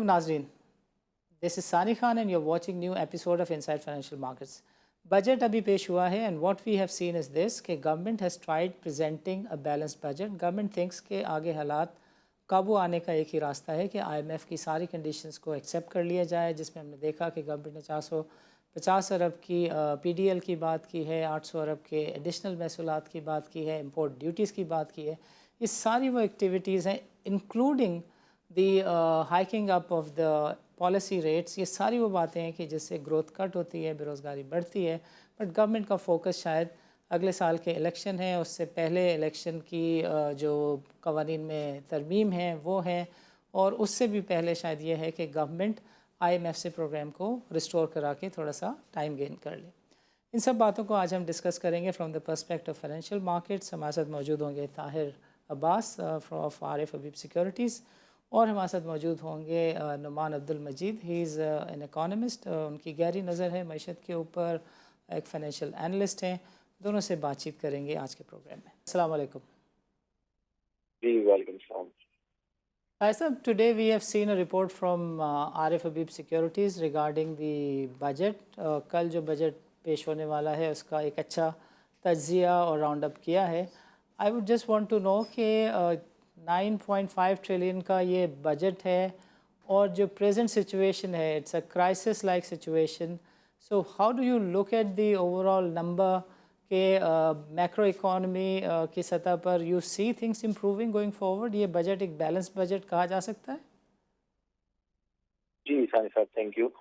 Assalamualaikum नाजरीन, this is Sani Khan and you are watching new episode of inside financial markets. Budget अभी पेश हुआ है and what we have seen is this कि government has tried presenting a balance budget. Government thinks के आगे हालात काबू आने का एक ही रास्ता है कि आईएमएफ की सारी कंडीशंस को एक्सेप्ट कर लिया जाए, जिसमें हमने देखा कि गवर्नमेंट ने 450 अरब की पीडीएल की बात की है, 800 अरब के एडिशनल महसूलात की बात की है, इंपोर्ट ड्यूटीज़ की बात की है। ये सारी वो एक्टिविटीज़ हैं including the hiking up of the policy rates. ये सारी वो बातें हैं कि जिससे ग्रोथ कट होती है, बेरोज़गारी बढ़ती है। बट गवर्नमेंट का फोकस शायद अगले साल के इलेक्शन है, उससे पहले इलेक्शन की जो कवानीन में तरमीम है वो है, और उससे भी पहले शायद ये है कि गवर्नमेंट आईएमएफ से प्रोग्राम को रिस्टोर करा के थोड़ा सा टाइम गेन कर ले। इन सब बातों को आज हम डिस्कस करेंगे from the perspective of financial markets. हमारे साथ मौजूद होंगे Tahir Abbas of Arif Habib securities, और हमारे साथ मौजूद होंगे नुमान अब्दुल मजीद, ही इज़ एन इकोनॉमिस्ट। उनकी गहरी नज़र है मैशत के ऊपर, एक फाइनेंशियल एनालिस्ट हैं। दोनों से बातचीत करेंगे आज के प्रोग्राम में। अस्सलाम वालेकुम। जी वालेकुम सलाम। Sir, today we have seen a report from Arif Habib Securities regarding the budget. कल जो बजट पेश होने वाला है उसका एक अच्छा तज्जिया और राउंड अप किया है। I would just want to know कि 9.5 ट्रिलियन का ये बजट है, और जो प्रेजेंट सिचुएशन है it's a crisis like situation. So how do you look at the overall number कि मैक्रो इकॉनमी की सतह पर you see things improving going forward? ये बजट एक बैलेंस बजट कहा जा सकता है? जी सानी साहब, थैंक यू।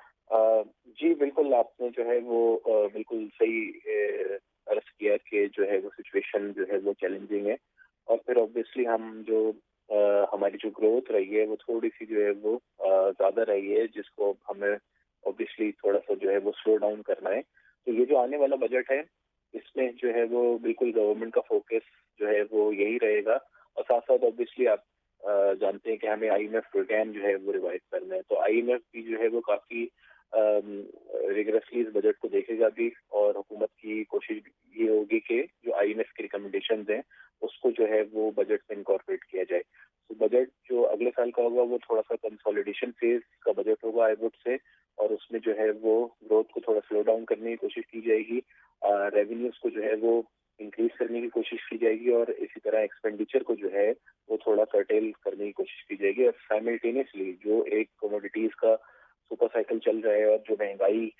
जी बिल्कुल, आपने जो है वो बिल्कुल सही अर्ज किया कि जो है वो सिचुएशन जो है वो चैलेंजिंग है, और फिर ऑब्वियसली हम जो हमारी जो ग्रोथ रही है वो थोड़ी सी जो है वो ज्यादा रही है, जिसको हमें ऑब्वियसली थोड़ा सा जो है वो स्लो डाउन करना है। तो ये जो आने वाला बजट है इसमें जो है वो बिल्कुल गवर्नमेंट का फोकस जो है वो यही रहेगा, और साथ साथ ऑब्वियसली आप जानते हैं कि हमें आईएमएफ प्रोग्राम जो है वो रिवाइज करना है। तो आईएमएफ भी जो है वो काफी रिगरसली इस बजट को देखेगा भी, और हुकूमत की कोशिश ये होगी कि जो आईएमएफ की रिकमेंडेशंस हैं उसको जो है वो बजट में इनकॉर्पोरेट किया जाए। तो बजट जो अगले साल का होगा वो थोड़ा सा कंसोलिडेशन फेज का बजट होगा आई वुड से, और उसमें जो है वो ग्रोथ को थोड़ा स्लो डाउन करने की कोशिश की जाएगी, रेवेन्यूज को जो है वो इंक्रीज करने की कोशिश की जाएगी, और इसी तरह एक्सपेंडिचर को जो है वो थोड़ा कर्टेल करने की कोशिश की जाएगी। और साइमल्टेनियसली जो एक कमोडिटीज का सुपर साइकिल चल रहा है, और जो महंगाई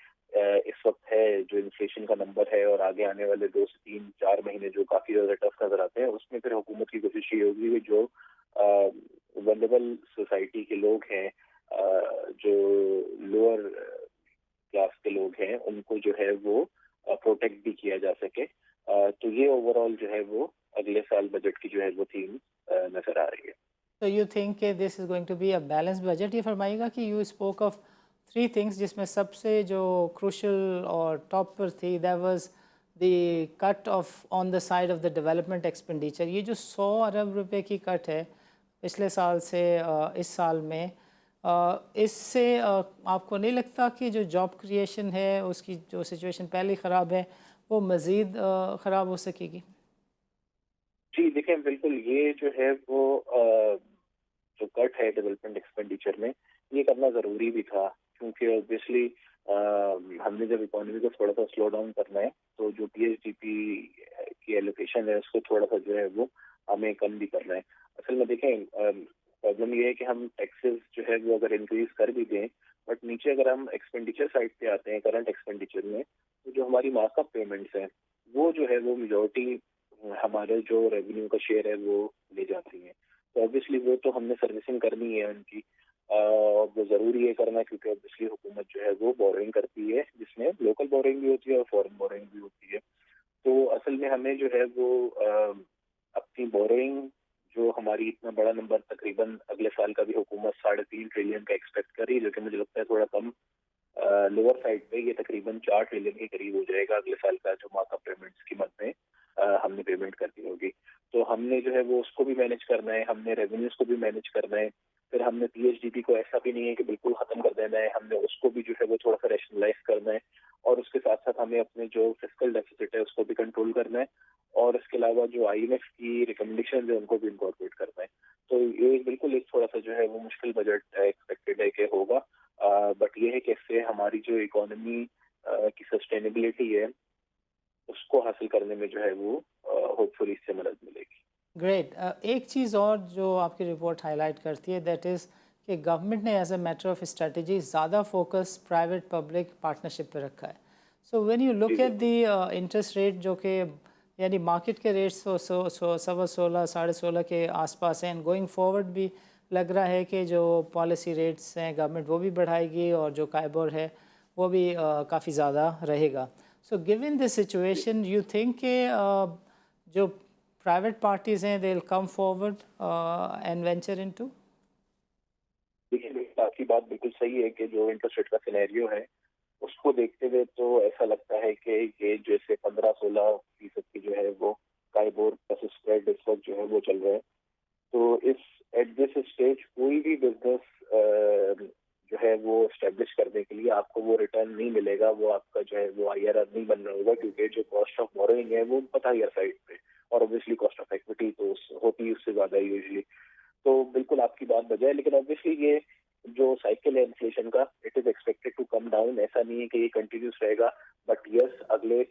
इस वक्त है, जो इन्फ्लेशन का नंबर है, और आगे आने वाले 2 से 3 4 महीने जो काफी ज्यादा टफ नजर आते हैं, उसमें फिर हुकूमत की कोशिश ये होगी कि जो वल्नरेबल सोसाइटी के लोग हैं, जो लोअर क्लास के लोग हैं, उनको जो है वो प्रोटेक्ट भी किया जा सके। तो ये ओवरऑल जो है वो अगले साल बजट की जो है वो थीम नजर आ रही है। तो यू थिंक कि this is going to be a balance budget? ये फरमाइएगा कि यू स्पोक ऑफ 3 थिंग्स, जिसमें सबसे जो क्रूशल और टॉप पर थी that was the cut off on the side of the development expenditure. ये जो 100 अरब रुपए की कट है पिछले साल से इस साल में, इससे आपको नहीं लगता कि जो जॉब क्रिएशन है उसकी जो सिचुएशन पहले ख़राब है वो मज़ीद ख़राब हो सकेगी? जी देखें, बिल्कुल ये जो है वो जो कट है डेवलपमेंट एक्सपेंडिचर में, ये करना जरूरी भी था, क्योंकि ऑब्वियसली हमने जब इकोनॉमी को थोड़ा सा स्लो डाउन करना है तो जो पीएचडीपी की एलोकेशन है उसको थोड़ा सा जो है वो हमें कम भी करना है। असल में देखें, प्रॉब्लम ये है कि हम टैक्सेस जो है वो अगर इंक्रीज कर भी दें, बट नीचे अगर हम एक्सपेंडिचर साइड पे आते हैं करंट एक्सपेंडिचर में, तो जो हमारी मार्कअप पेमेंट्स हैं वो जो है वो मेजोरिटी हमारे जो रेवेन्यू का शेयर है वो ले जाती है। तो ऑब्वियसली वो तो हमने सर्विसिंग करनी है उनकी, वो जरूरी है करना, क्योंकि ऑब्वियसली हुकूमत जो है वो बोरिंग करती है, जिसमें लोकल बोरिंग भी होती है और फॉरेन बोरिंग भी होती है। तो असल में हमें जो है वो अपनी बोरिंग, जो हमारी इतना बड़ा नंबर तकरीबन अगले साल का भी हुकूमत 3.5 ट्रिलियन का एक्सपेक्ट कर रही है, जो कि मुझे लगता है थोड़ा कम लोअर साइड पे, ये तकरीबन 4 ट्रिलियन के करीब हो जाएगा अगले साल का, जो मार्कअप पेमेंट्स की मद में हमने पेमेंट करनी होगी। तो हमने जो है वो उसको भी मैनेज करना है, हमने रेवेन्यूज को भी मैनेज करना है, फिर हमने पीएचडीपी को ऐसा भी नहीं है कि बिल्कुल खत्म कर देना है, हमने उसको भी जो है वो थोड़ा सा रैशनलाइज करना है, और उसके साथ साथ हमें अपने जो फिस्कल डेफिसिट है उसको भी कंट्रोल करना है, और इसके अलावा जो आईएमएफ की रिकमेंडेशन है उनको भी इनकॉर्पोरेट करना है। तो ये बिल्कुल एक थोड़ा सा जो है वो मुश्किल बजट एक्सपेक्टेड है कि हो, बट ये है कि इससे हमारी जो इकोनॉमी की सस्टेनेबिलिटी है उसको हासिल करने में जो है वो होपफुली इससे मदद मिलेगी। ग्रेट। एक चीज़ और जो आपकी रिपोर्ट हाईलाइट करती है दैट इज़ कि गवर्नमेंट ने as a matter of strategy ज़्यादा फोकस प्राइवेट पब्लिक पार्टनरशिप पे रखा है। सो व्हेन यू जी लुक एट बिल्कुल। द इंटरेस्ट रेट जो कि यानी मार्केट के रेट्स तो 16 साढ़े 16 के आसपास हैं, गोइंग फॉरवर्ड भी लग रहा है कि जो पॉलिसी रेट्स हैं गवर्नमेंट वो भी बढ़ाएगी और जो काइबोर है वो भी काफ़ी ज़्यादा रहेगा। सो गिवन दिस जी। सिचुएशन यू थिंक कि जो private parties हैं they'll come forward and venture into? देखिए, देखिए, आपकी बात बिल्कुल सही है कि जो इंटरेस्ट रेट का सिनेरियो है, उसको देखते हुए तो ऐसा लगता है कि ये जैसे 15-16% की जो है वो काइबोर प्लस स्प्रेड इस वक्त जो है वो चल रहा है। तो इस एट दिस स्टेज कोई भी बिजनेस जो है वो एस्टेब्लिश करने के लिए आपको वो रिटर्न नहीं मिलेगा, वो आपका जो है वो आईआरआर नहीं बन रहा होगा, क्योंकि जो कॉस्ट ऑफ बोरोइंग है वो बहुत हायर साइड पे, और ऑब्वियसली कॉस्ट ऑफ इक्विटी तो होती है उससे ज्यादा यूजली। तो बिल्कुल आपकी बात बजाय, लेकिन ऑब्वियसली ये जो साइकिल है इन्फ्लेशन का, it is expected to come down. ऐसा नहीं है कि ये कंटिन्यूस रहेगा, बट यस अगले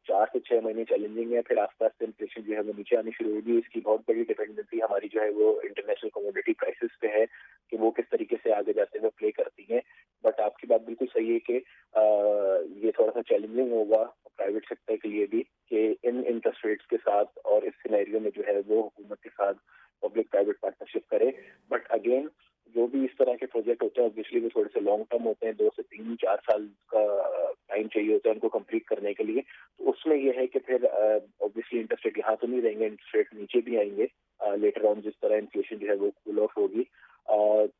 4 से 6 महीने चैलेंजिंग है, फिर आसपास से इन्फ्लेशन जो है वो नीचे आनी शुरू होगी। इसकी बहुत बड़ी डिपेंडेंसी हमारी जो है वो इंटरनेशनल कमोडिटी प्राइसेस पे है कि वो किस तरीके से आगे जाते हुए प्ले करती हैं। बट आपकी बात बिल्कुल सही है कि ये थोड़ा सा चैलेंजिंग होगा प्राइवेट सेक्टर के लिए भी कि इन इंटरेस्ट रेट्स के साथ और इस सिनेरियो में जो है वो हुकूमत के साथ पब्लिक प्राइवेट पार्टनरशिप करे। बट अगेन जो भी इस तरह के प्रोजेक्ट होते हैं ऑब्वियसली वो थोड़े से लॉन्ग टर्म होते हैं, 2 से 3 4 साल का टाइम चाहिए होता है उनको कंप्लीट करने के लिए। तो उसमें यह है कि फिर ऑब्वियसली इंटरेस्ट रेट यहाँ तो नहीं रहेंगे, इंटरेस्ट रेट नीचे भी आएंगे लेटर ऑन, जिस तरह इन्फ्लेशन जो है वो कूल ऑफ होगी।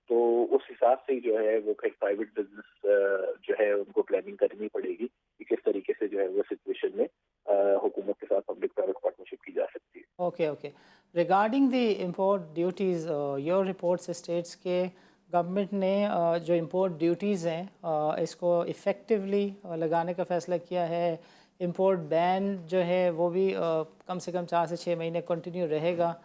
तो उस हिसाब से ही जो है वो फिर प्राइवेट बिजनेस जो है उनको प्लानिंग करनी पड़ेगी कि किस तरीके से जो है वो सिचुएशन में हुकूमत के साथ पब्लिक प्राइवेट पार्टनरशिप की जा सकती है। Okay, okay. Regarding the import duties, your reports states के गवर्नमेंट ने जो import duties हैं इसको effectively लगाने का फैसला किया है। import ban जो है वो भी कम से कम 4 से 6 महीने कंटिन्यू रहेगा।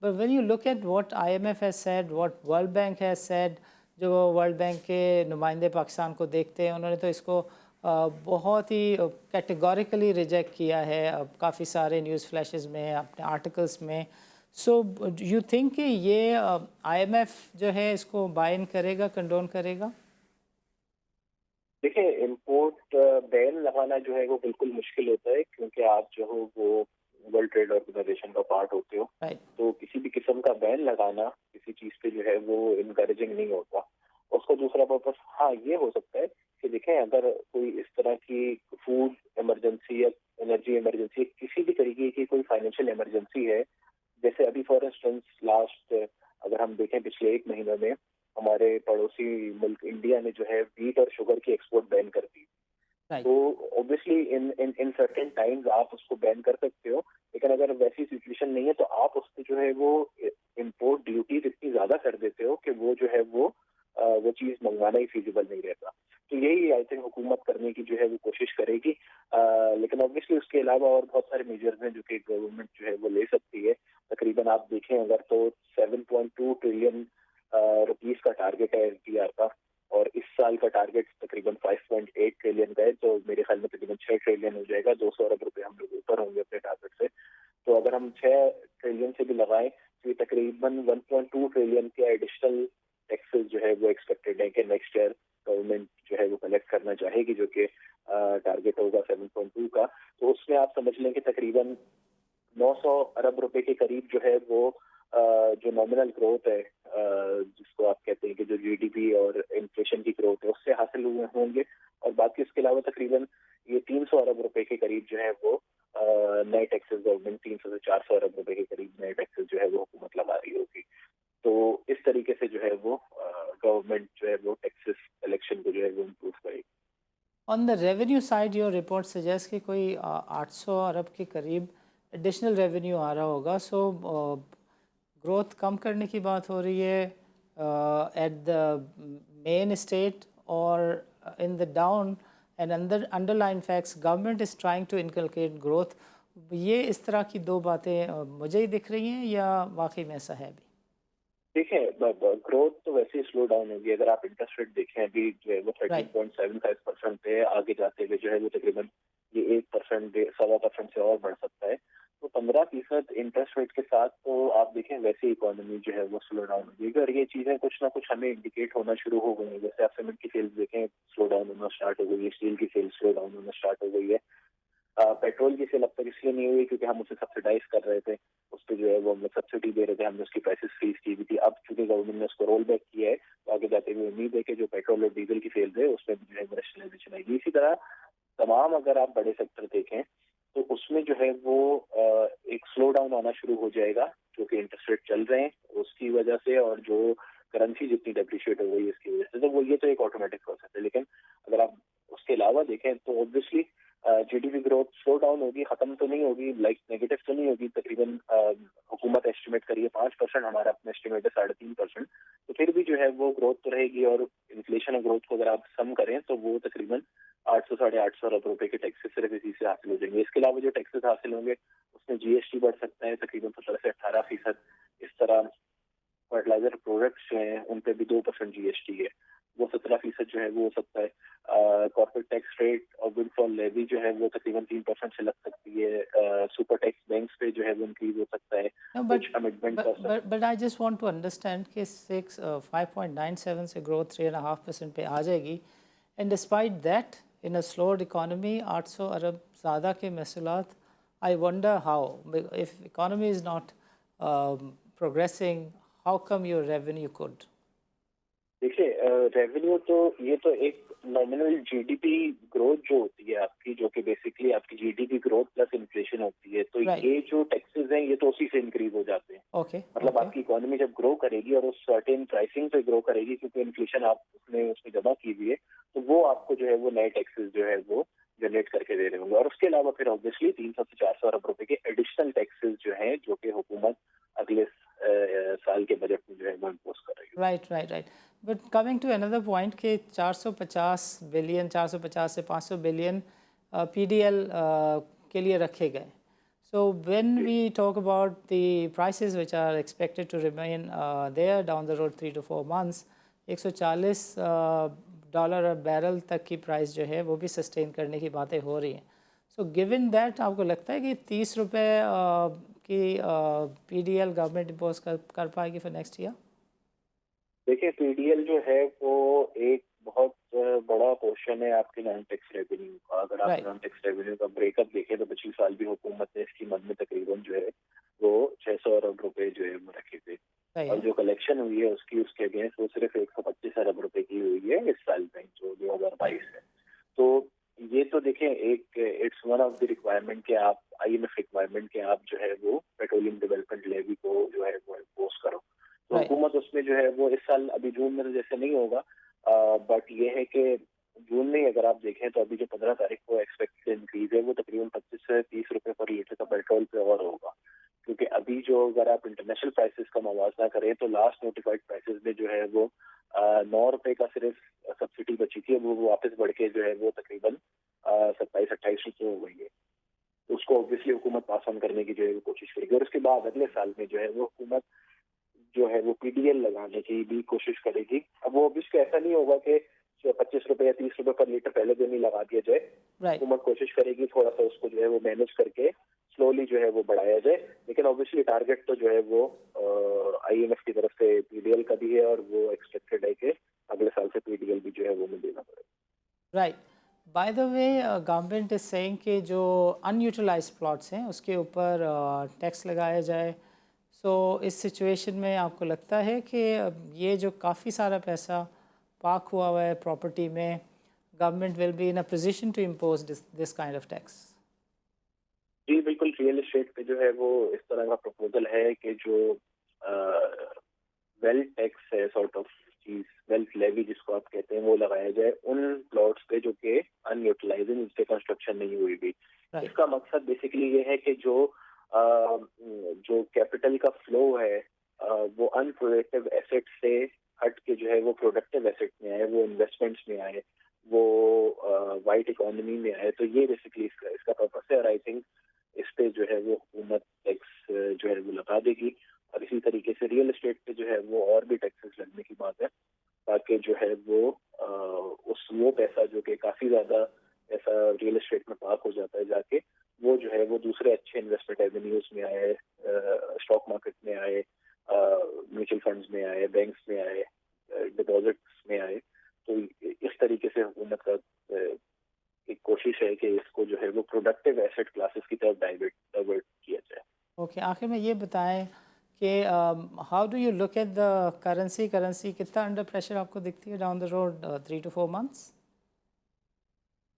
But when you look at what IMF has said, what World Bank has said, जो वर्ल्ड बैंक के नुमाइंदे पाकिस्तान को देखते हैं उन्होंने तो इसको बहुत ही कैटेगोरिकली रिजेक्ट किया है अब काफ़ी सारे न्यूज़ फ्लैशेस में अपने आर्टिकल्स में। सो यू थिंक कि ये आईएमएफ जो है इसको बाइन करेगा, कंडोन करेगा? देखिए, इम्पोर्ट बैन लगाना जो है वो बिल्कुल मुश्किल होता है, क्योंकि आप जो हो वो वर्ल्ड ट्रेड ऑर्गेनाइजेशन का पार्ट होते हो। राइट। तो किसी भी किस्म का बैन लगाना किसी चीज पे जो है वो इनकरेजिंग नहीं होता। उसका दूसरा पर्पस हाँ ये हो सकता है कि देखें, अगर कोई इस तरह की फूड इमरजेंसी या एनर्जी इमरजेंसी, किसी भी तरीके की कोई फाइनेंशियल इमरजेंसी है, जैसे अभी फॉर इंस्टेंस लास्ट अगर हम देखें पिछले 1 महीने में हमारे पड़ोसी मुल्क इंडिया ने जो है व्हीट और शुगर की एक्सपोर्ट बैन कर दी। राइट। तो obviously in in in certain times आप उसको बैन कर सकते हो, लेकिन अगर वैसी सिचुएशन नहीं है तो आप उस पर जो है वो इम्पोर्ट ड्यूटीज इतनी ज्यादा कर देते हो कि वो जो है वो चीज मंगवाना ही फिजिबल नहीं रहता। तो यही आई थिंक हुकूमत करने की जो है वो कोशिश करेगी। लेकिन ऑब्वियसली उसके अलावा और बहुत सारे मेजर्स हैं जो कि गवर्नमेंट जो है वो ले सकती है। तकरीबन आप देखें अगर तो 7.2 ट्रिलियन रुपीस का टारगेट है एसडीआर का, और इस साल का टारगेट तकरीबन 5.8 ट्रिलियन का है, तो मेरे ख्याल में तकरीबन 6 ट्रिलियन हो जाएगा। 200 अरब रुपए हम लोग ऊपर होंगे अपने टारगेट से। तो अगर हम 6 ट्रिलियन से भी लगाएं तो ये तकरीबन 1.2 ट्रिलियन के एडिशनल टैक्सेस जो है वो एक्सपेक्टेड है कि नेक्स्ट ईयर गवर्नमेंट जो है वो कलेक्ट करना चाहेगी, जो कि टारगेट होगा 7.2 का। तो उसमें आप समझ लें कि तकरीबन 900 अरब रुपए के करीब जो है वो जो नॉमिनल ग्रोथ है, जिसको आप कहते हैं कि जो जीडीपी और इन्फ्लेशन की ग्रोथ है उससे हासिल हुए होंगे। और बाकी इसके अलावा तकरीबन ये 300 अरब रुपए के करीब जो है वो नए टैक्सेस गवर्नमेंट 300 से 400 अरब रुपए के करीब नए टैक्सेस जो है वो हुकूमत लगा रही होगी। तो इस तरीके से जो है वो गवर्नमेंट जो है वो टैक्सेस कलेक्शन को जो है वो इम्प्रूव करेगी। On the revenue side your report suggest कि कोई 800 अरब के करीब एडिशनल रेवेन्यू आ रहा होगा। सो ग्रोथ कम करने की बात हो रही है एट द मेन स्टेट और in the down end underline facts government is trying to inculcate growth. ये इस तरह की दो बातें मुझे ही दिख रही हैं या वाकई में ऐसा है भी? देखें ग्रोथ तो वैसे ही स्लो डाउन होगी। अगर आप इंटरेस्ट रेट देखें अभी जो है वो राइट। 13.75% पे है, आगे जाते हुए जो है वो तकरीबन ये 1%, 1.25% से और बढ़ सकता है। तो 15% इंटरेस्ट रेट के साथ तो आप देखें वैसे इकोनॉमी जो है वो स्लो डाउन होगी, और ये चीजें कुछ ना कुछ हमें इंडिकेट होना शुरू हो गई है। जैसे आप सीमेंट की सेल्स देखें, स्लो डाउन होना स्टार्ट हो गई है, स्टील की सेल्स स्लो डाउन होना स्टार्ट हो गई है। पेट्रोल की सेल अब तक इसलिए नहीं हुई क्योंकि हम उसे सब्सिडाइज कर रहे थे, उस पर जो है वो हम लोग सब्सिडी दे रहे थे, हमने उसकी प्राइसेस फ्रीज की हुई थी। अब चूंकि गवर्नमेंट ने उसको रोल बैक किया है, तो आगे जाते हुए उम्मीद है कि जो पेट्रोल और डीजल की सेल्स है उसमें भी जो है रेशनलाइजेशन आएगी। इसी तरह तमाम अगर आप बड़े सेक्टर देखें तो उसमें जो है वो एक स्लो डाउन आना शुरू हो जाएगा, जो कि इंटरेस्ट रेट चल रहे हैं उसकी वजह से, और जो करेंसी जितनी डेप्रिशिएट हो गई है इसकी वजह से, तो वो ये तो एक ऑटोमेटिक प्रोसेस है। लेकिन अगर आप उसके अलावा देखें तो obviously GDP growth slow down होगी, खत्म तो नहीं होगी, लाइक नेगेटिव तो नहीं होगी। तकरीबन हुकूमत एस्टिमेट करिए 5%, हमारा अपना एस्टिमेट है 3.5%। तो फिर भी जो है वो ग्रोथ तो रहेगी, और इन्फ्लेशन और ग्रोथ को अगर आप सम करें तो वो तकरीबन 800 साढ़े 800 अरब रुपए के टैक्सेस सिर्फ इसी से हासिल हो जाएंगे। इसके अलावा जो टैक्सेस हासिल होंगे उसमें जीएसटी बढ़ सकता है तकरीबन 17 से 18%। इस तरह फर्टिलाइजर प्रोडक्ट्स जो हैं उन पे भी 2% जीएसटी है, वो 17% जो है वो हो सकता है। कॉर्पोरेट टैक्स रेट और विंडफॉल लेवी जो है वो तकरीबन 3% से लग सकती है। सुपर टैक्स बैंक्स पे जो है वो इंक्रीज हो सकता है, No, कुछ अमेंडमेंट कर सकते but I just want to understand कि 5.97 से growth 3.5% पे आ जाएगी, and despite that in a slowed economy 800 अरब ज़्यादा के महसूलात, I wonder how, if economy is not progressing, how come your revenue could? देखिए रेवेन्यू तो ये तो एक नॉमिनल जीडीपी ग्रोथ जो होती है आपकी, जो कि बेसिकली आपकी जीडीपी ग्रोथ प्लस इन्फ्लेशन होती है, तो Right. ये जो टैक्सेस हैं ये तो उसी से इंक्रीज हो जाते हैं। Okay. मतलब Okay. आपकी इकोनॉमी जब ग्रो करेगी और उस सर्टेन प्राइसिंग पे ग्रो करेगी, क्योंकि इन्फ्लेशन आप उसमें जमा की हुई है, तो वो आपको जो है वो नए टैक्सेस जो है वो जनरेट करके दे रहे होंगे। और उसके अलावा फिर ऑब्वियसली 300 से 400 अरब रुपए के एडिशनल टैक्सेस जो हैं, जो कि हुकूमत अगले साल के बजट में जो है वो इम्पोज कर रही है। Right, right, right. But coming to another point कि 450 बिलियन 450 से 500 बिलियन PDL के लिए रखे गए. So when जी we talk about the prices which are expected to remain there down the road 3 to 4 months, 140 dollar barrel तक की price जो है वो भी सस्टेन करने की बातें हो रही हैं. सो गिवन दैट आपको लगता है कि 30 रुपये की PDL गवर्नमेंट इम्पोज कर पाएगी फॉर नेक्स्ट ईयर? देखिए पीडीएल जो है वो एक बहुत बड़ा पोर्शन है आपके नॉन टैक्स रेवेन्यू का। अगर आप राइट. नॉन टैक्स रेवेन्यू का ब्रेकअप देखें तो पिछले साल भी हुकूमत ने इसकी मद में तकरीबन जो है वो 600 अरब रुपए जो है वो रखे थे, सही और है. जो कलेक्शन हुई है उसके अगेंस्ट वो सिर्फ 125 अरब रुपए की हुई है इस साल में, जो 2022 है। तो ये तो देखें एक it's one of the requirement कि आप आईएमएफ रिक्वायरमेंट कि आप जो है वो पेट्रोलियम डेवलपमेंट लेवी को जो है वो इम्पोज करो। तो राइट. हुकूमत उसमें जो है वो इस साल अभी जून में तो जैसे नहीं होगा, बट ये है कि जून में अगर आप देखें तो अभी जो 15 तारीख को एक्सपेक्टेड इंक्रीज है वो तकरीबन 25 से 30 रुपए पर लीटर का पेट्रोल पे और होगा। क्योंकि अभी जो अगर आप इंटरनेशनल प्राइसेस का मुआवजा करें तो लास्ट नोटिफाइड प्राइसेस में जो है वो 9 रुपए का सिर्फ सब्सिडी बची थी, वो वापस बढ़ के जो है वो तकरीबन 27-28 रुपए हो गई है। तो उसको ऑब्वियसली हुकूमत पास ऑन करने की जो है वो कोशिश करेगी, और उसके बाद अगले साल में जो है वो हुकूमत जो है वो पीडीएल लगाने की भी कोशिश करेगी। अब वो ऑब्वियसली ऐसा नहीं होगा कि 25 रुपए या 30 रुपए पर लीटर पहले दिन ही लगा दिया जाए। राइट. हुकूमत कोशिश करेगी थोड़ा सा उसको जो है वो मैनेज करके स्लोली जो है वो बढ़ाया जाए, लेकिन ऑब्वियसली टारगेट तो जो है वो आईएमएफ की तरफ से पीडीएल का भी है, और वो एक्सपेक्टेड है कि अगले साल से पीडीएल भी जो है वो हमें देना पड़ेगा। Right. By the way government is saying कि जो अनयूटिलाइज्ड प्लॉट्स हैं उसके ऊपर टैक्स लगाया जाए. सो इस सिचुएशन में आपको लगता है कि ये जो काफ़ी सारा पैसा पार्क हुआ है प्रॉपर्टी में, government will be in a position to impose this kind of tax? जी बिल्कुल, रियल एस्टेट पे जो है वो इस तरह का प्रपोजल है कि जो वेल्थ टैक्स है, सॉर्ट ऑफ चीज, वेल्थ लेवी जिसको आप कहते हैं, वो लगाया जाए उन प्लॉट्स पे जो कि अनयूटिलाइज है, जिसपे कंस्ट्रक्शन नहीं हुई भी। राइट. इसका मकसद बेसिकली ये है कि जो कैपिटल का फ्लो है वो अनप्रोडक्टिव एसेट से हट के जो है वो प्रोडक्टिव एसेट में आए, वो इन्वेस्टमेंट्स में आए, वो वाइट इकोनॉमी में आए। तो ये बेसिकली इसका पर्पस है, और आई थिंक इस पे जो है वो हुकूमत टैक्स जो है वो लगा देगी, और इसी इसी तरीके से रियल एस्टेट पे जो है वो और भी टैक्सेस लगने की बात है, ताकि जो है वो वो पैसा जो कि काफी ज्यादा ऐसा रियल एस्टेट में पार्क हो जाता है जाके, वो जो है वो दूसरे अच्छे इन्वेस्टमेंट एवेन्यूज में आए, स्टॉक मार्केट में आए, म्यूचुअल फंड्स में आए, बैंक्स में आए, डिपॉजिट्स में आए। तो इस तरीके से हुकूमत का एक कोशिश है कि इसको जो है वो प्रोडक्टिव एसेट क्लासेस की तरफ डाइवर्ट किया जाए। ओके, आखिर में ये बताएं कि how do you look at the currency कितना अंडर प्रेशर आपको दिखती है down the road 3 to 4 months?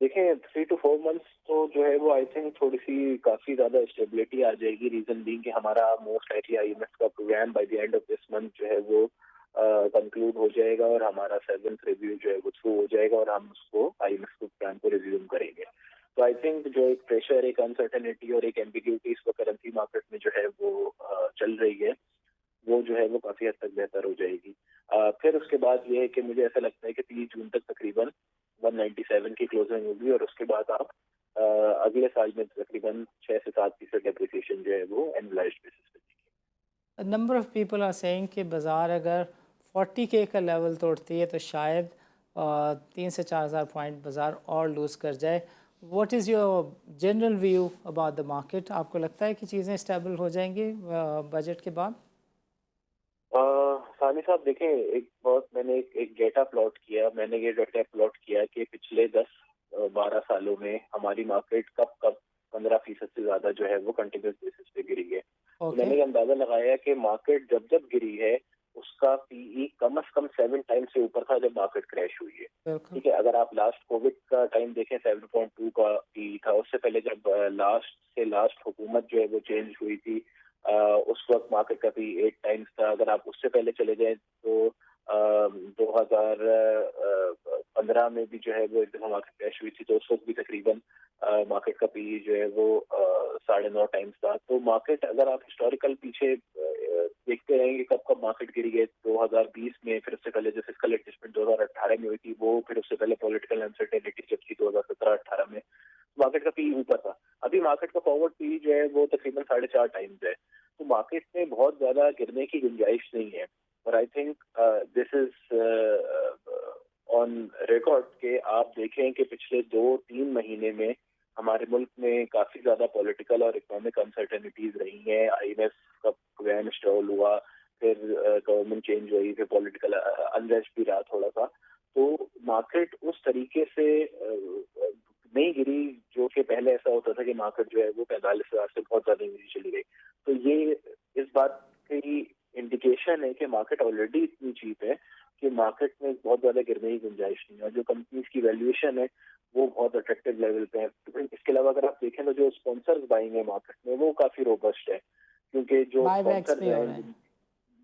देखिए 3 to 4 months तो जो है वो आई थिंक थोड़ी सी काफी ज्यादा स्टेबिलिटी आ जाएगी। रीजन बीइंग कि हमारा मोस्ट लाइकली आईएमएफ का program by the end of this month जो है वो कंक्लूड हो जाएगा और हमारा 7th रिव्यू जो है वो थ्रू हो जाएगा और हम उसको आईएमएफ के प्लान को रिज्यूम करेंगे। तो आई थिंक जो एक प्रेशर, एक अनसर्टेनिटी और एक एम्बिग्यूटी इस वक्त करेंसी मार्केट में जो है वो चल रही है, वो जो है वो काफी हद तक बेहतर हो जाएगी। फिर उसके बाद ये है कि मुझे ऐसा लगता है कि 30 जून तक तकरीबन 197 की क्लोजिंग होगी और उसके बाद आप अगले साल में तकरीबन 6 से 7% डेप्रिसिएशन जो है वो एनुअलाइज्ड बेसिस पे देखेंगे। Number of people are saying कि बाज़ार अगर 40K का लेवल तोड़ती है तो शायद 3 से 4 हज़ार पॉइंट बाज़ार और लूज़ कर जाए। What is your general view about the market? आपको लगता है कि चीज़ें स्टेबल हो जाएंगी बजट के बाद? सानी साहब देखें, मैंने एक डेटा प्लॉट किया, कि पिछले 10-12 सालों में हमारी मार्केट कब कब 15% से ज्यादा जो है वो कंटिन्यूस बेसिस पे गिरी है। तो ओके, मैंने ये अंदाजा लगाया कि मार्केट जब जब गिरी है उसका पीई कम से कम 7 टाइम्स से ऊपर था जब मार्केट क्रैश हुई है। बिल्कुल। ठीक है, अगर आप लास्ट कोविड का टाइम देखें 7.2 का पीई था। उससे पहले जब लास्ट हुकूमत जो है वो चेंज हुई थी, उस वक्त मार्केट का भी 8 टाइम्स था। अगर आप उससे पहले चले जाएं तो 2015 में भी जो है वो एक दफा मार्केट क्रैश हुई थी, तो उस वक्त भी तकरीबन मार्केट का पी जो है वो 9.5 टाइम्स था। तो मार्केट अगर आप हिस्टोरिकल पीछे देखते रहेंगे कब कब मार्केट गिरी है, 2020 में, फिर उससे पहले जो फिस्कल एडजस्टमेंट 2018 में हुई थी वो, फिर उससे पहले पॉलिटिकल अनसर्टेनिटी जब थी 2017-18 में, मार्केट का पी ऊपर था। अभी मार्केट का फॉरवर्ड पी जो है वो तकरीबन 4.5 टाइम्स है। तो मार्केट में बहुत ज्यादा गिरने की गुंजाइश नहीं है। और I think this is on record के आप देखें कि पिछले 2-3 महीने में हमारे मुल्क में काफी ज्यादा पॉलिटिकल और इकोनॉमिक अनसर्टेनिटीज रही हैं। आईएमएफ का प्रोग्राम इंस्टॉल हुआ, फिर गवर्नमेंट चेंज हुई, फिर पॉलिटिकल अनरेस्ट भी रहा थोड़ा सा। तो मार्केट उस तरीके से नहीं गिरी जो कि पहले ऐसा होता था कि मार्केट जो है वो 45,000 से बहुत ज्यादा नीचे चली गई। तो ये इस बात की इंडिकेशन है कि मार्केट ऑलरेडी इतनी चीप है कि मार्केट में बहुत ज्यादा गिरने की गुंजाइश नहीं है और जो कंपनीज की वैल्यूएशन है वो बहुत अट्रैक्टिव लेवल पे है। इसके अलावा अगर आप देखें तो जो स्पॉन्सर्स बाइंग है मार्केट में वो काफी रोबस्ट है, क्योंकि जो बायबैक्स भी स्पॉन्सर्स हो रहे हैं, हैं।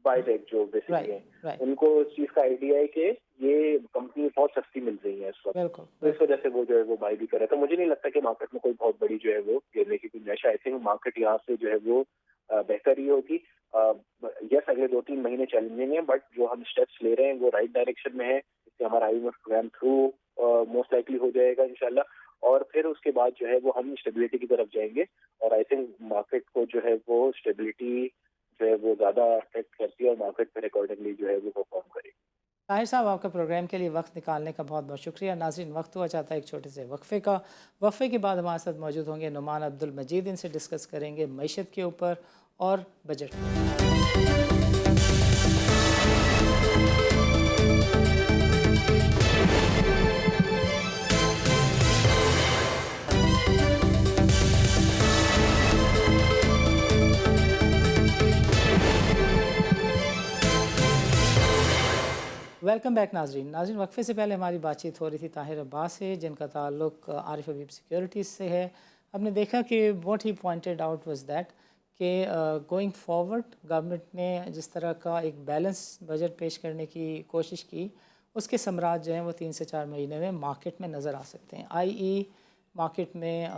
बायबैक जो बेसिकली राइट, है, राइट, उनको इस चीज का आइडिया है कि ये कंपनी बहुत सस्ती मिल रही है इस वक्त, बिल्कुल, तो इस बिल्कुल। वजह से वो जो है वो बाय भी कर रहा है। तो मुझे नहीं लगता कि मार्केट में कोई बहुत बड़ी जो है वो गिरने की गुंजाइश है। आई थिंक मार्केट यहाँ से जो है वो बेहतर ही होगी। यस, अगले 2-3 महीने चैलेंजिंग है, बट जो हम स्टेप्स ले रहे हैं वो राइट डायरेक्शन में है। इससे हमारा IMF program through most likely हो जाएगा इंशाल्लाह, और फिर उसके बाद जो है वो हम स्टेबिलिटी की तरफ जाएंगे। और आई थिंक मार्केट को जो है वो स्टेबिलिटी जो है वो ज्यादा अट्रैक्ट करती है और मार्केट फिर अकॉर्डिंगली जो है वो परफॉर्म करेगी। ताहिर साहब, आपका प्रोग्राम के लिए वक्त निकालने का बहुत बहुत शुक्रिया। नाज़रीन, वक्त हुआ चाहता है एक छोटे से वक्फे का। वक्फे के बाद हमारे साथ मौजूद होंगे नुमान अब्दुल मजीद। इनसे डिस्कस करेंगे मईशत के ऊपर और बजट पर। वेलकम बैक नाज़रीन, वक्फे से पहले हमारी बातचीत हो रही थी ताहिर अब्बास से, जिनका ताल्लुक आरिफ हबीब सिक्योरिटीज़ से है। हमने देखा कि what he pointed out was that कि गोइंग फॉरवर्ड गवर्नमेंट ने जिस तरह का एक बैलेंस बजट पेश करने की कोशिश की, उसके समराज जो हैं वो 3 से 4 महीने में मार्केट में नज़र आ सकते हैं। आई मार्केट में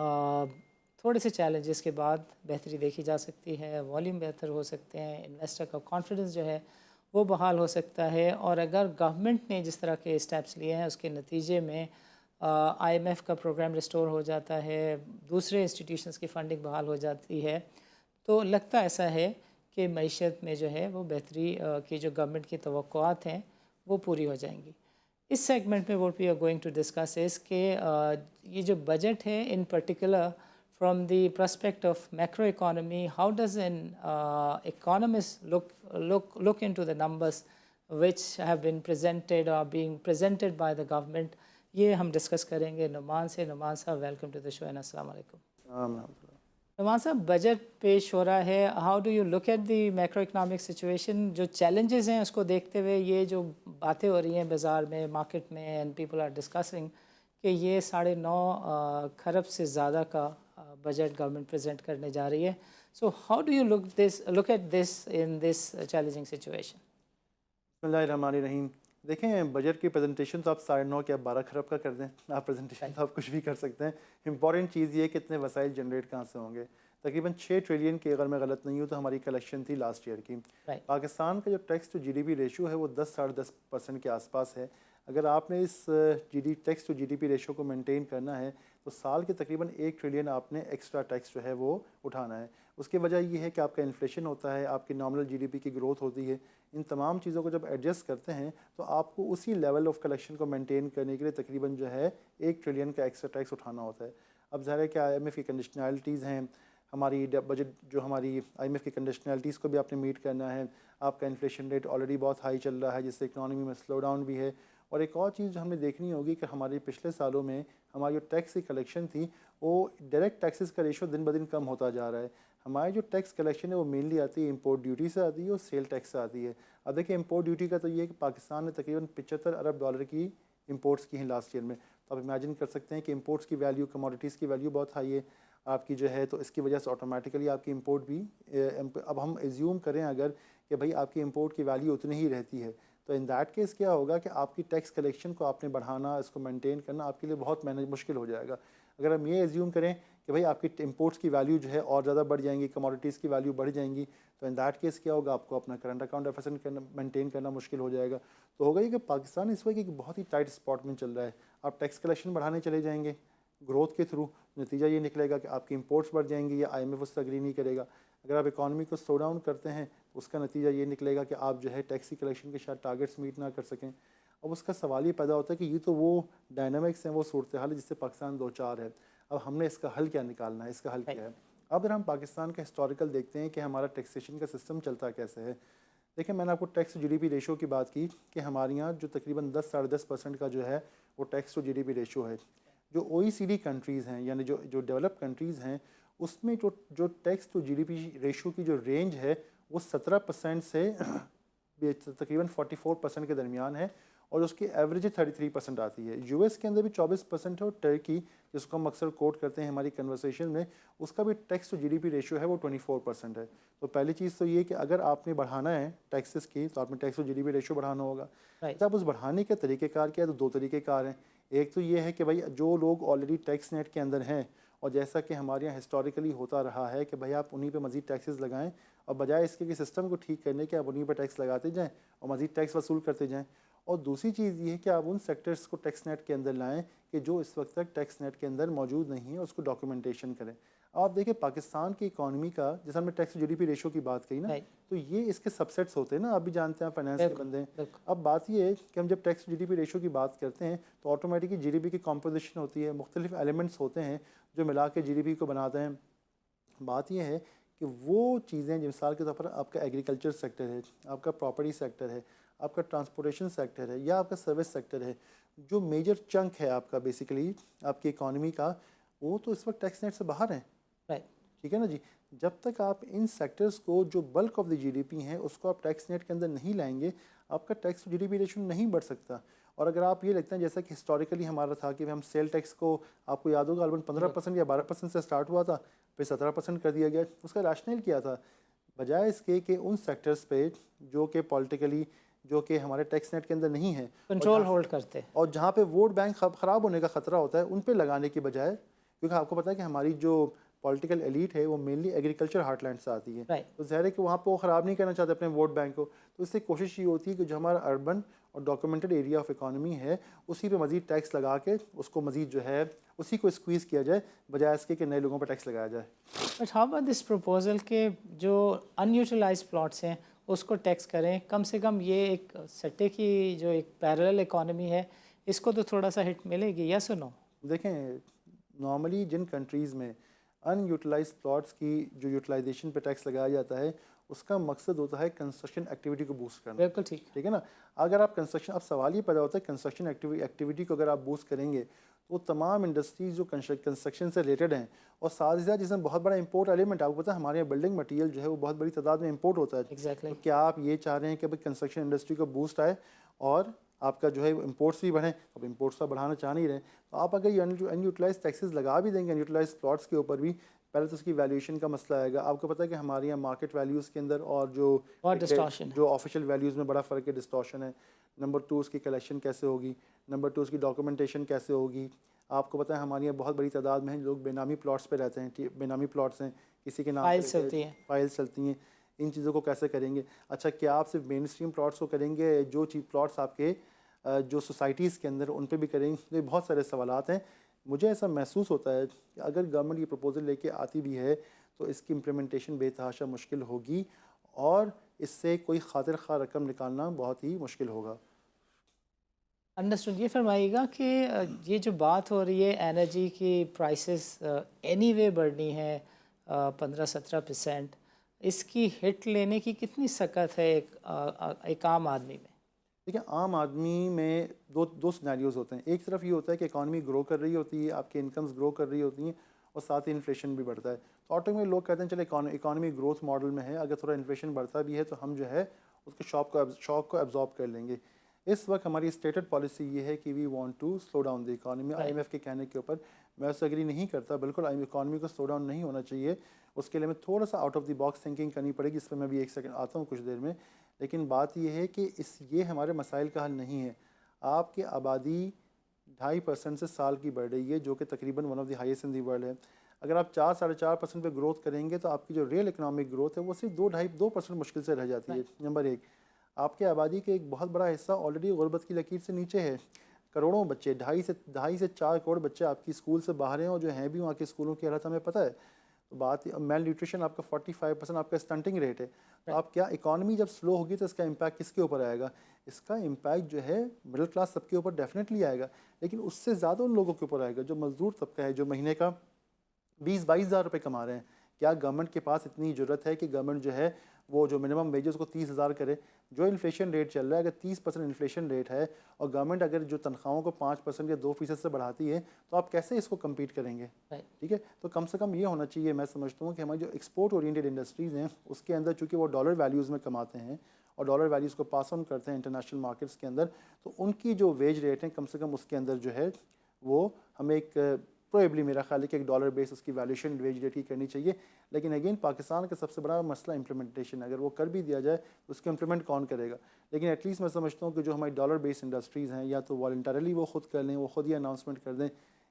थोड़े से चैलेंजेस के बाद बेहतरी देखी जा सकती है, वॉल्यूम बेहतर हो सकते हैं, इन्वेस्टर का कॉन्फिडेंस जो है वो बहाल हो सकता है। और अगर गवर्नमेंट ने जिस तरह के स्टेप्स लिए हैं उसके नतीजे में आईएमएफ का प्रोग्राम रिस्टोर हो जाता है, दूसरे इंस्टीट्यूशंस की फंडिंग बहाल हो जाती है, तो लगता ऐसा है कि मईशत में जो है वो बेहतरी की जो गवर्नमेंट की तवक्कुआत हैं वो पूरी हो जाएंगी। इस सेगमेंट में what we are going to discuss is कि ये जो बजट है in particular from the prospect of macroeconomy, how does an economist look into the numbers which have been presented or being presented by the government? ये हम discuss करेंगे नुमान से। नुमान साहब, welcome to the show and अस्सलाम वालेकुम। नुमान साहब, budget पेश हो रहा है, how do you look at the macro economic situation? जो चैलेंजेस हैं उसको देखते हुए ये जो बातें हो रही हैं बाज़ार में, मार्केट में, एंड पीपल आर डिस्कसिंग कि ये 9.5 खरब से ज़्यादा का बजट गवर्नमेंट प्रेजेंट करने जा रही है। सो how do you look at this in this challenging situation? बिस्मिल्लाहिर्रहमानिर्रहीम। देखें, बजट की प्रेजेंटेशन तो आप 9.5 या 12 खरब का कर दें, आप प्रेजेंटेशन तो आप कुछ भी कर सकते हैं। इंपॉर्टेंट चीज़ ये है कि इतने वसाइल जनरेट कहाँ से होंगे। तकरीबन 6 ट्रिलियन की, अगर मैं गलत नहीं हूँ तो हमारी कलेक्शन थी लास्ट ईयर की। पाकिस्तान का जो टैक्स टू जीडीपी रेशियो है वो 10-10.5% के आसपास है। अगर आपने इस टैक्स टू जीडीपी रेशियो को मेंटेन करना है तो साल के तकरीबन 1 ट्रिलियन आपने एक्स्ट्रा टैक्स जो है वो उठाना है। उसकी वजह ये है कि आपका इन्फ्लेशन होता है, आपकी नॉमिनल जीडीपी की ग्रोथ होती है। इन तमाम चीज़ों को जब एडजस्ट करते हैं तो आपको उसी लेवल ऑफ कलेक्शन को मेंटेन करने के लिए तकरीबन जो है 1 ट्रिलियन का एक्स्ट्रा टैक्स उठाना होता है। अब ज़ाहिर है कि IMF की कंडीशनैलिटीज़ हैं, हमारी बजट जो हमारी IMF की कंडीशनैलिटीज़ को भी आपने मीट करना है। आपका इन्फ्लेशन रेट ऑलरेडी बहुत हाई चल रहा है जिससे इकनॉमी में स्लो डाउन भी है। और एक और चीज़ जो हमें देखनी होगी कि हमारे पिछले सालों में हमारी जो टैक्स की कलेक्शन थी वो डायरेक्ट टैक्सेस का रेशो दिन ब दिन कम होता जा रहा है। हमारी जो टैक्स कलेक्शन है वो मेनली आती है इंपोर्ट ड्यूटी से आती है और सेल टैक्स से आती है। अब देखिए, इंपोर्ट ड्यूटी का तो ये है कि पाकिस्तान ने तकरीबन 75 अरब डॉलर की इंपोर्ट्स की हैं लास्ट ईयर में। तो आप इमेजिन कर सकते हैं कि इंपोर्ट्स की वैल्यू, कमोडिटीज़ की वैल्यू बहुत हाई है आपकी जो है, तो इसकी वजह से ऑटोमेटिकली आपकी इंपोर्ट भी अब हम एज्यूम करें अगर कि भाई आपकी इंपोर्ट की वैल्यू उतनी ही रहती है तो इन दैट केस क्या होगा कि आपकी टैक्स कलेक्शन को आपने बढ़ाना, इसको मेंटेन करना आपके लिए बहुत मुश्किल हो जाएगा। अगर हम ये एज्यूम करें कि भाई आपकी इंपोर्ट्स की वैल्यू जो है और ज़्यादा बढ़ जाएंगी, कमोडिटीज़ की वैल्यू बढ़ जाएंगी, तो इन दैट केस क्या होगा, आपको अपना करंट अकाउंट डेफिसिट करना, मेंटेन करना मुश्किल हो जाएगा। तो होगा ये कि पाकिस्तान इस वक्त एक बहुत ही टाइट स्पॉट में चल रहा है। आप टैक्स कलेक्शन बढ़ाने चले जाएंगे ग्रोथ के थ्रू, नतीजा ये निकलेगा कि आपकी इंपोर्ट्स बढ़ जाएंगी या IMF उससे अग्री नहीं करेगा। अगर आप इकॉनमी को स्लो डाउन करते हैं तो उसका नतीजा ये निकलेगा कि आप जो है टैक्स की कलेक्शन के शायद टारगेट्स मीट ना कर सकें। अब उसका सवाल ये पैदा होता है कि ये तो वो डायनामिक्स हैं, वो सूरत हाल है जिससे पाकिस्तान दो चार है। अब हमने इसका हल क्या निकालना है, इसका हल क्या है? अब अगर हम पाकिस्तान का हिस्टोरिकल देखते हैं कि हमारा टैक्सेशन का सिस्टम चलता कैसे है। देखिए, मैंने आपको टैक्स GDP रेशो की बात की कि हमारे यहाँ जो तकरीबन 10-10.5% का जो है वो टैक्स टू GDP रेशो है। जो OECD कंट्रीज़ हैं, यानी जो डेवलप कंट्रीज़ हैं, उसमें जो टैक्स टू GDP रेशो की जो रेंज है वो 17% से तकरीबन 44% के दरमियान है और उसकी एवरेज 33% आती है। US के अंदर भी 24% है और टर्की, जिसको हम अक्सर कोट करते हैं हमारी कन्वर्सेशन में, उसका भी टैक्स टू GDP रेशियो है वो 24% है। तो पहली चीज़ तो ये कि अगर आपने बढ़ाना है टैक्सेस की तो आपने टैक्स टू GDP रेशियो बढ़ाना होगा। अब उस बढ़ाने के तरीक़ेकार क्या है, तो दो तरीक़ेकार हैं। एक तो ये है कि भाई जो लोग ऑलरेडी टैक्स नेट के अंदर हैं और जैसा कि हमारे यहाँ हिस्टोरिकली होता रहा है कि भाई आप उन्हीं पे मज़ीद टैक्सेस लगाएं और बजाय इसके कि सिस्टम को ठीक करने के आप उन्हीं पे टैक्स लगाते जाएं और मज़ीद टैक्स वसूल करते जाएं। और दूसरी चीज़ ये है कि आप उन सेक्टर्स को टैक्स नेट के अंदर लाएं कि जो इस वक्त तक टैक्स नेट के अंदर मौजूद नहीं है, उसको डॉक्यूमेंटेशन करें। आप देखिए, पाकिस्तान की इकॉनमी का, जैसे हमने टैक्स GDP रेशो की बात कही ना, तो ये इसके सबसेट्स होते हैं ना, आप भी जानते हैं, फाइनेंस के बंदे हैं। अब बात ये है कि हम जब टैक्स GDP रेशो की बात करते हैं तो ऑटोमेटिकली GDP की कॉम्पोजिशन होती है, मुख्तलिफ एलिमेंट्स होते हैं जो मिला के GDP को बनाते हैं। बात यह है कि वो चीज़ें, मिसाल के तौर पर आपका एग्रीकल्चर सेक्टर है, आपका प्रॉपर्टी सेक्टर है, आपका ट्रांसपोर्टेशन सेक्टर है या आपका सर्विस सेक्टर है, जो मेजर चंक है आपका बेसिकली आपकी इकॉनमी का, वो तो इस वक्त टैक्स नेट से बाहर है। ठीक है ना जी। जब तक आप इन सेक्टर्स को, जो बल्क ऑफ द GDP हैं, उसको आप टैक्स नेट के अंदर नहीं लाएंगे, आपका टैक्स टू GDP रेशो नहीं बढ़ सकता। और अगर आप ये लगते हैं जैसा कि हिस्टोरिकली हमारा था कि हम सेल टैक्स को, आपको याद होगा, 15% या 12% से स्टार्ट हुआ था, फिर 17% कर दिया गया। उसका रैशनल क्या था? बजाय इसके कि उन सेक्टर्स पे जो कि पॉलिटिकली, जो कि हमारे टैक्स नेट के अंदर नहीं है, कंट्रोल होल्ड करते हैं, और जहाँ पे वोट बैंक ख़राब होने का ख़तरा होता है, उन पे लगाने की बजाय, क्योंकि आपको पता है कि हमारी जो पॉलिटिकल एलीट है वो मेनली एग्रीकल्चर हार्टलैंड से आती है, Right. तो ज़ाहिर है कि वहाँ पर वो ख़राब नहीं करना चाहते अपने वोट बैंक को, तो इससे कोशिश ये होती है कि जो हमारा अर्बन और डॉक्यूमेंटेड एरिया ऑफ इकोनॉमी है उसी पे मज़ीद टैक्स लगा के उसको मज़ीद जो है उसी को स्क्वीज़ किया जाए, बजाय इसके कि नए लोगों पर टैक्स लगाया जाए। But how about this proposal के जो अनयूटिलाइज प्लॉट्स हैं उसको टैक्स करें? कम से कम ये एक सट्टे की जो एक पैरेलल इकोनॉमी है इसको तो थोड़ा सा हिट मिलेगी, यस और नो? देखें, नॉर्मली जिन कंट्रीज़ में अनयूटिलाइज प्लॉट्स की जो यूटिलाइजेशन पे टैक्स लगाया जाता है उसका मकसद होता है कंस्ट्रक्शन एक्टिविटी को बूस्ट करना। बिल्कुल ठीक। ठीक है ना, अगर आप कंस्ट्रक्शन, अब सवाल ये पैदा होता है कंस्ट्रक्शन एक्टिविटी को अगर आप बूस्ट करेंगे तो वो तमाम इंडस्ट्रीज जो कंस्ट्रक्शन से रिलेटेड हैं और साथ ही साथ जिसमें बहुत बड़ा इंपोर्ट एलिमेंट, आपको पता है हमारे यहाँ बिल्डिंग मटेरियल जो है वो बहुत बड़ी तादाद में इंपोर्ट होता है। एग्जैक्टली। तो क्या आप ये चाह रहे हैं कि भाई कंस्ट्रक्शन इंडस्ट्री को बूस्ट आए और आपका जो है इम्पोर्ट्स भी बढ़ें? अब इम्पोर्ट्स तो बढ़ाना चाह नहीं रहे, तो आप अगर ये अनयूटिलाइज टैक्सेस लगा भी देंगे अनयूटिलाइज प्लॉट्स के ऊपर भी, पहले तो उसकी वैल्यूएशन का मसला आएगा। आपको पता है कि हमारे यहाँ मार्केट वैल्यूज़ के अंदर और और डिस्टॉर्शन जो ऑफिशियल वैल्यूज़ में बड़ा फ़र्क है, डिस्टॉर्शन है। नंबर 2 उसकी कलेक्शन कैसे होगी, नंबर 2 उसकी डॉक्यूमेंटेशन कैसे होगी। आपको पता है हमारे यहाँ बहुत बड़ी तादाद में लोग बेनामी प्लॉट्स पे रहते हैं, बेनामी प्लॉट्स हैं, किसी के नाम फाइल्स चलती हैं। फाइल्स चलती हैं, इन चीज़ों को कैसे करेंगे? अच्छा, क्या आप सिर्फ मेन स्ट्रीम प्लॉट्स को करेंगे, जो चीज़ प्लॉट्स आपके जो सोसाइटीज़ के अंदर उन पे भी करेंगे? तो बहुत सारे सवालात हैं। मुझे ऐसा महसूस होता है कि अगर गवर्नमेंट ये प्रपोज़ल लेके आती भी है तो इसकी इम्प्लीमेंटेशन बेतहाशा मुश्किल होगी और इससे कोई खातिर खा रकम निकालना बहुत ही मुश्किल होगा। अंडरस्टूड। ये फरमाइएगा कि ये जो बात हो रही है एनर्जी की प्राइसेस एनीवे बढ़नी है 15-17%, इसकी हिट लेने की कितनी सकत है एक आम आदमी में? देखिए, आम आदमी में दो सिनेरियोज़ होते हैं। एक तरफ ये होता है कि इकॉनमी ग्रो कर रही होती है, आपकी इनकम्स ग्रो कर रही होती हैं और साथ ही इन्फ्लेशन भी बढ़ता है, तो ऑटोमेटिकली लोग कहते हैं चलो इकॉनमी ग्रोथ मॉडल में है, अगर थोड़ा इन्फ्लेशन बढ़ता भी है तो हम जो है उसके शॉक को एब्जॉर्ब कर लेंगे। इस वक्त हमारी स्टेटेड पॉलिसी ये है कि we want to slow down the economy. IMF के कहने के ऊपर मैं उससे एग्री नहीं करता, बिल्कुल इकॉनमी को स्लो डाउन नहीं होना चाहिए। उसके लिए हमें थोड़ा सा out of the box thinking करनी पड़ेगी, इस पर मैं भी एक सेकंड आता हूँ कुछ देर में। लेकिन बात यह है कि ये हमारे मसाइल का हल नहीं है। आपकी आबादी 2.5% से साल की बढ़ रही है, जो कि तकरीबन one of the highest in the world है। अगर आप 4-4.5% पे ग्रोथ करेंगे तो आपकी जो रियल इकोनॉमिक ग्रोथ है वो सिर्फ 2% मुश्किल से रह जाती है। नंबर 1, आपके आबादी के एक बहुत बड़ा हिस्सा ऑलरेडी गुर्बत की लकीर से नीचे है। करोड़ों बच्चे, 2.5 से 4 करोड़ बच्चे आपकी स्कूल से बाहर हैं और जो हैं भी वहाँ के स्कूलों की हालत हमें पता है। तो बात मेल न्यूट्रिशन आपका 45% आपका स्टंटिंग रेट है। तो आप क्या, इकॉनमी जब स्लो होगी तो इसका इम्पैक्ट किसके ऊपर आएगा? इसका इम्पैक्ट जो है मिडिल क्लास सबके ऊपर डेफिनेटली आएगा, लेकिन उससे ज़्यादा उन लोगों के ऊपर आएगा जो मजदूर तबका है, जो महीने का 20-22 हज़ार रुपये कमा रहे हैं। क्या गवर्नमेंट के पास इतनी ज़रूरत है कि गवर्नमेंट जो है वो जो मिनिमम वेजेस को 30,000 करे? जो इन्फ्लेशन रेट चल रहा है, अगर 30% इन्फ्लेशन रेट है और गवर्नमेंट अगर जो तनख्वाहों को 5% या 2% से बढ़ाती है तो आप कैसे इसको कम्पीट करेंगे? ठीक है, तो कम से कम ये होना चाहिए, मैं समझता हूँ कि हमारी जो एक्सपोर्ट ओरिएंटेड इंडस्ट्रीज़ हैं उसके अंदर चूँकि वो डॉलर वैल्यूज़ में कमाते हैं और डॉलर वैल्यूज़ को पास ऑन करते हैं इंटरनेशनल मार्केट्स के अंदर, तो उनकी जो वेज रेट है कम से कम उसके अंदर जो है वो हमें एक प्रोबेबली मेरा ख्याल है कि एक डॉलर बेस उसकी वैल्यूएशन वेज रेट की करनी चाहिए। लेकिन अगेन पाकिस्तान का सबसे बड़ा मसला इम्प्लीमेंटेशन, अगर वो कर भी दिया जाए तो उसको इम्प्लीमेंट कौन करेगा? लेकिन एटलीस्ट मैं समझता हूँ कि जो हमारी डॉलर बेस्ड इंडस्ट्रीज़ हैं या तो वॉलंटरली वो खुद कर लें, वो खुद ही अनाउंसमेंट कर दें,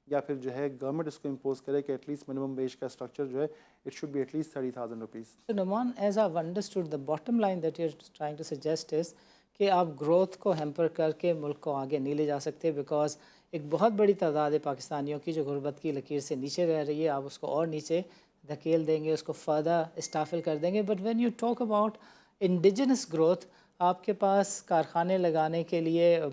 या फिर जो है गवर्नमेंट इसको इम्पोज करे कि एटलीस्ट मिनिमम वेज का स्ट्रक्चर जो है it should be at least 30,000 rupees. So Naman, as I've understood, the bottom line that you're trying to suggest is कि आप ग्रोथ को हैम्पर करके मुल्क को आगे नहीं ले जा सकते, बिकॉज एक बहुत बड़ी तादाद है पाकिस्तानियों की जो गुर्बत की लकीर से नीचे रह रही है। आप उसको और नीचे धकेल देंगे, उसको फर्दर इस्टाफिल कर देंगे। But when you talk about indigenous growth, आपके पास कारखाने लगाने के लिए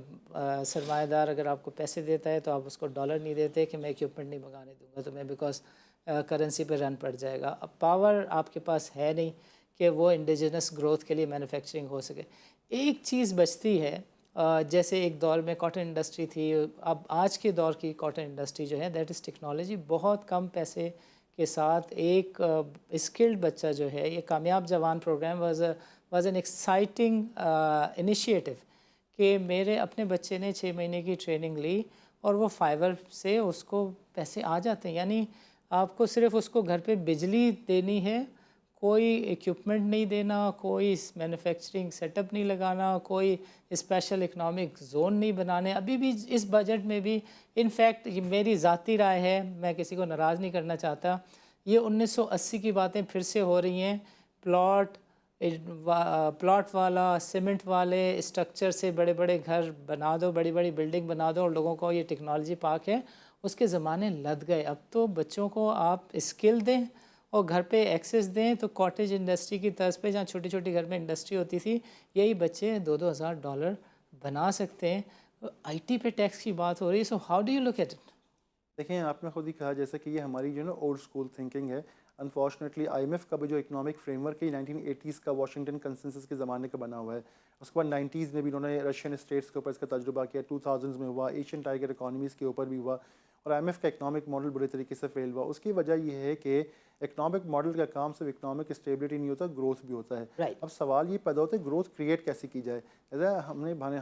सरमाएदार अगर आपको पैसे देता है तो आप उसको डॉलर नहीं देते कि मैं इक्विपमेंट नहीं मंगाने दूंगा तुम्हें, बिकॉज करेंसी पे रन पड़ जाएगा। अब पावर आपके पास है नहीं कि वो इंडिजिनस ग्रोथ के लिए मैन्युफैक्चरिंग हो सके। एक चीज़ बचती है, जैसे एक दौर में कॉटन इंडस्ट्री थी, अब आज के दौर की कॉटन इंडस्ट्री जो है दैट इज़ टेक्नोलॉजी। बहुत कम पैसे के साथ एक स्किल्ड बच्चा जो है, ये Kamyab Jawan program was an exciting initiative कि मेरे अपने बच्चे ने 6 महीने की ट्रेनिंग ली और वो फाइवर से उसको पैसे आ जाते हैं। यानी आपको सिर्फ उसको घर पे बिजली देनी है, कोई इक्विपमेंट नहीं देना, कोई मैन्युफैक्चरिंग सेटअप नहीं लगाना, कोई स्पेशल इकोनॉमिक जोन नहीं बनाने। अभी भी इस बजट में भी, इनफैक्ट ये मेरी ज़ाती राय है, मैं किसी को नाराज़ नहीं करना चाहता, ये 1980 की बातें फिर से हो रही हैं। प्लॉट प्लॉट वाला, सीमेंट वाले स्ट्रक्चर से बड़े बड़े घर बना दो, बड़ी बड़ी बिल्डिंग बना दो, और लोगों को ये टेक्नोलॉजी पार्क है, उसके ज़माने लद गए। अब तो बच्चों को आप स्किल दें और घर पे एक्सेस दें, तो कॉटेज इंडस्ट्री की तर्ज पे, जहाँ छोटी छोटी घर में इंडस्ट्री होती थी, यही बच्चे $2,000 बना सकते हैं। आईटी पे टैक्स की बात हो रही है, सो how do you look at it? देखें, आपने खुद ही कहा जैसे कि ये हमारी जो ना ओल्ड स्कूल थिंकिंग है। अनफॉर्चुनेटली आईएमएफ का भी जो इकोनॉमिक फ्रेमवर्क है 1980s का वाशिंगटन कंसेंसस के ज़माने का बना हुआ है। उसके बाद 90s में भी उन्होंने रशियन स्टेट्स के ऊपर इसका तजुर्बा किया, 2000s में हुआ, एशियन टाइगर इकोनॉमीज़ के ऊपर भी हुआ, और आईएमएफ का इकोनॉमिक मॉडल बुरे तरीके से फेल हुआ। उसकी वजह यह है कि इकोनॉमिक मॉडल का काम सिर्फ इकोनॉमिक स्टेबिलिटी नहीं होता, ग्रोथ भी होता है। राइट। अब सवाल ये पैदा होता है ग्रोथ क्रिएट कैसे की जाए। जैसा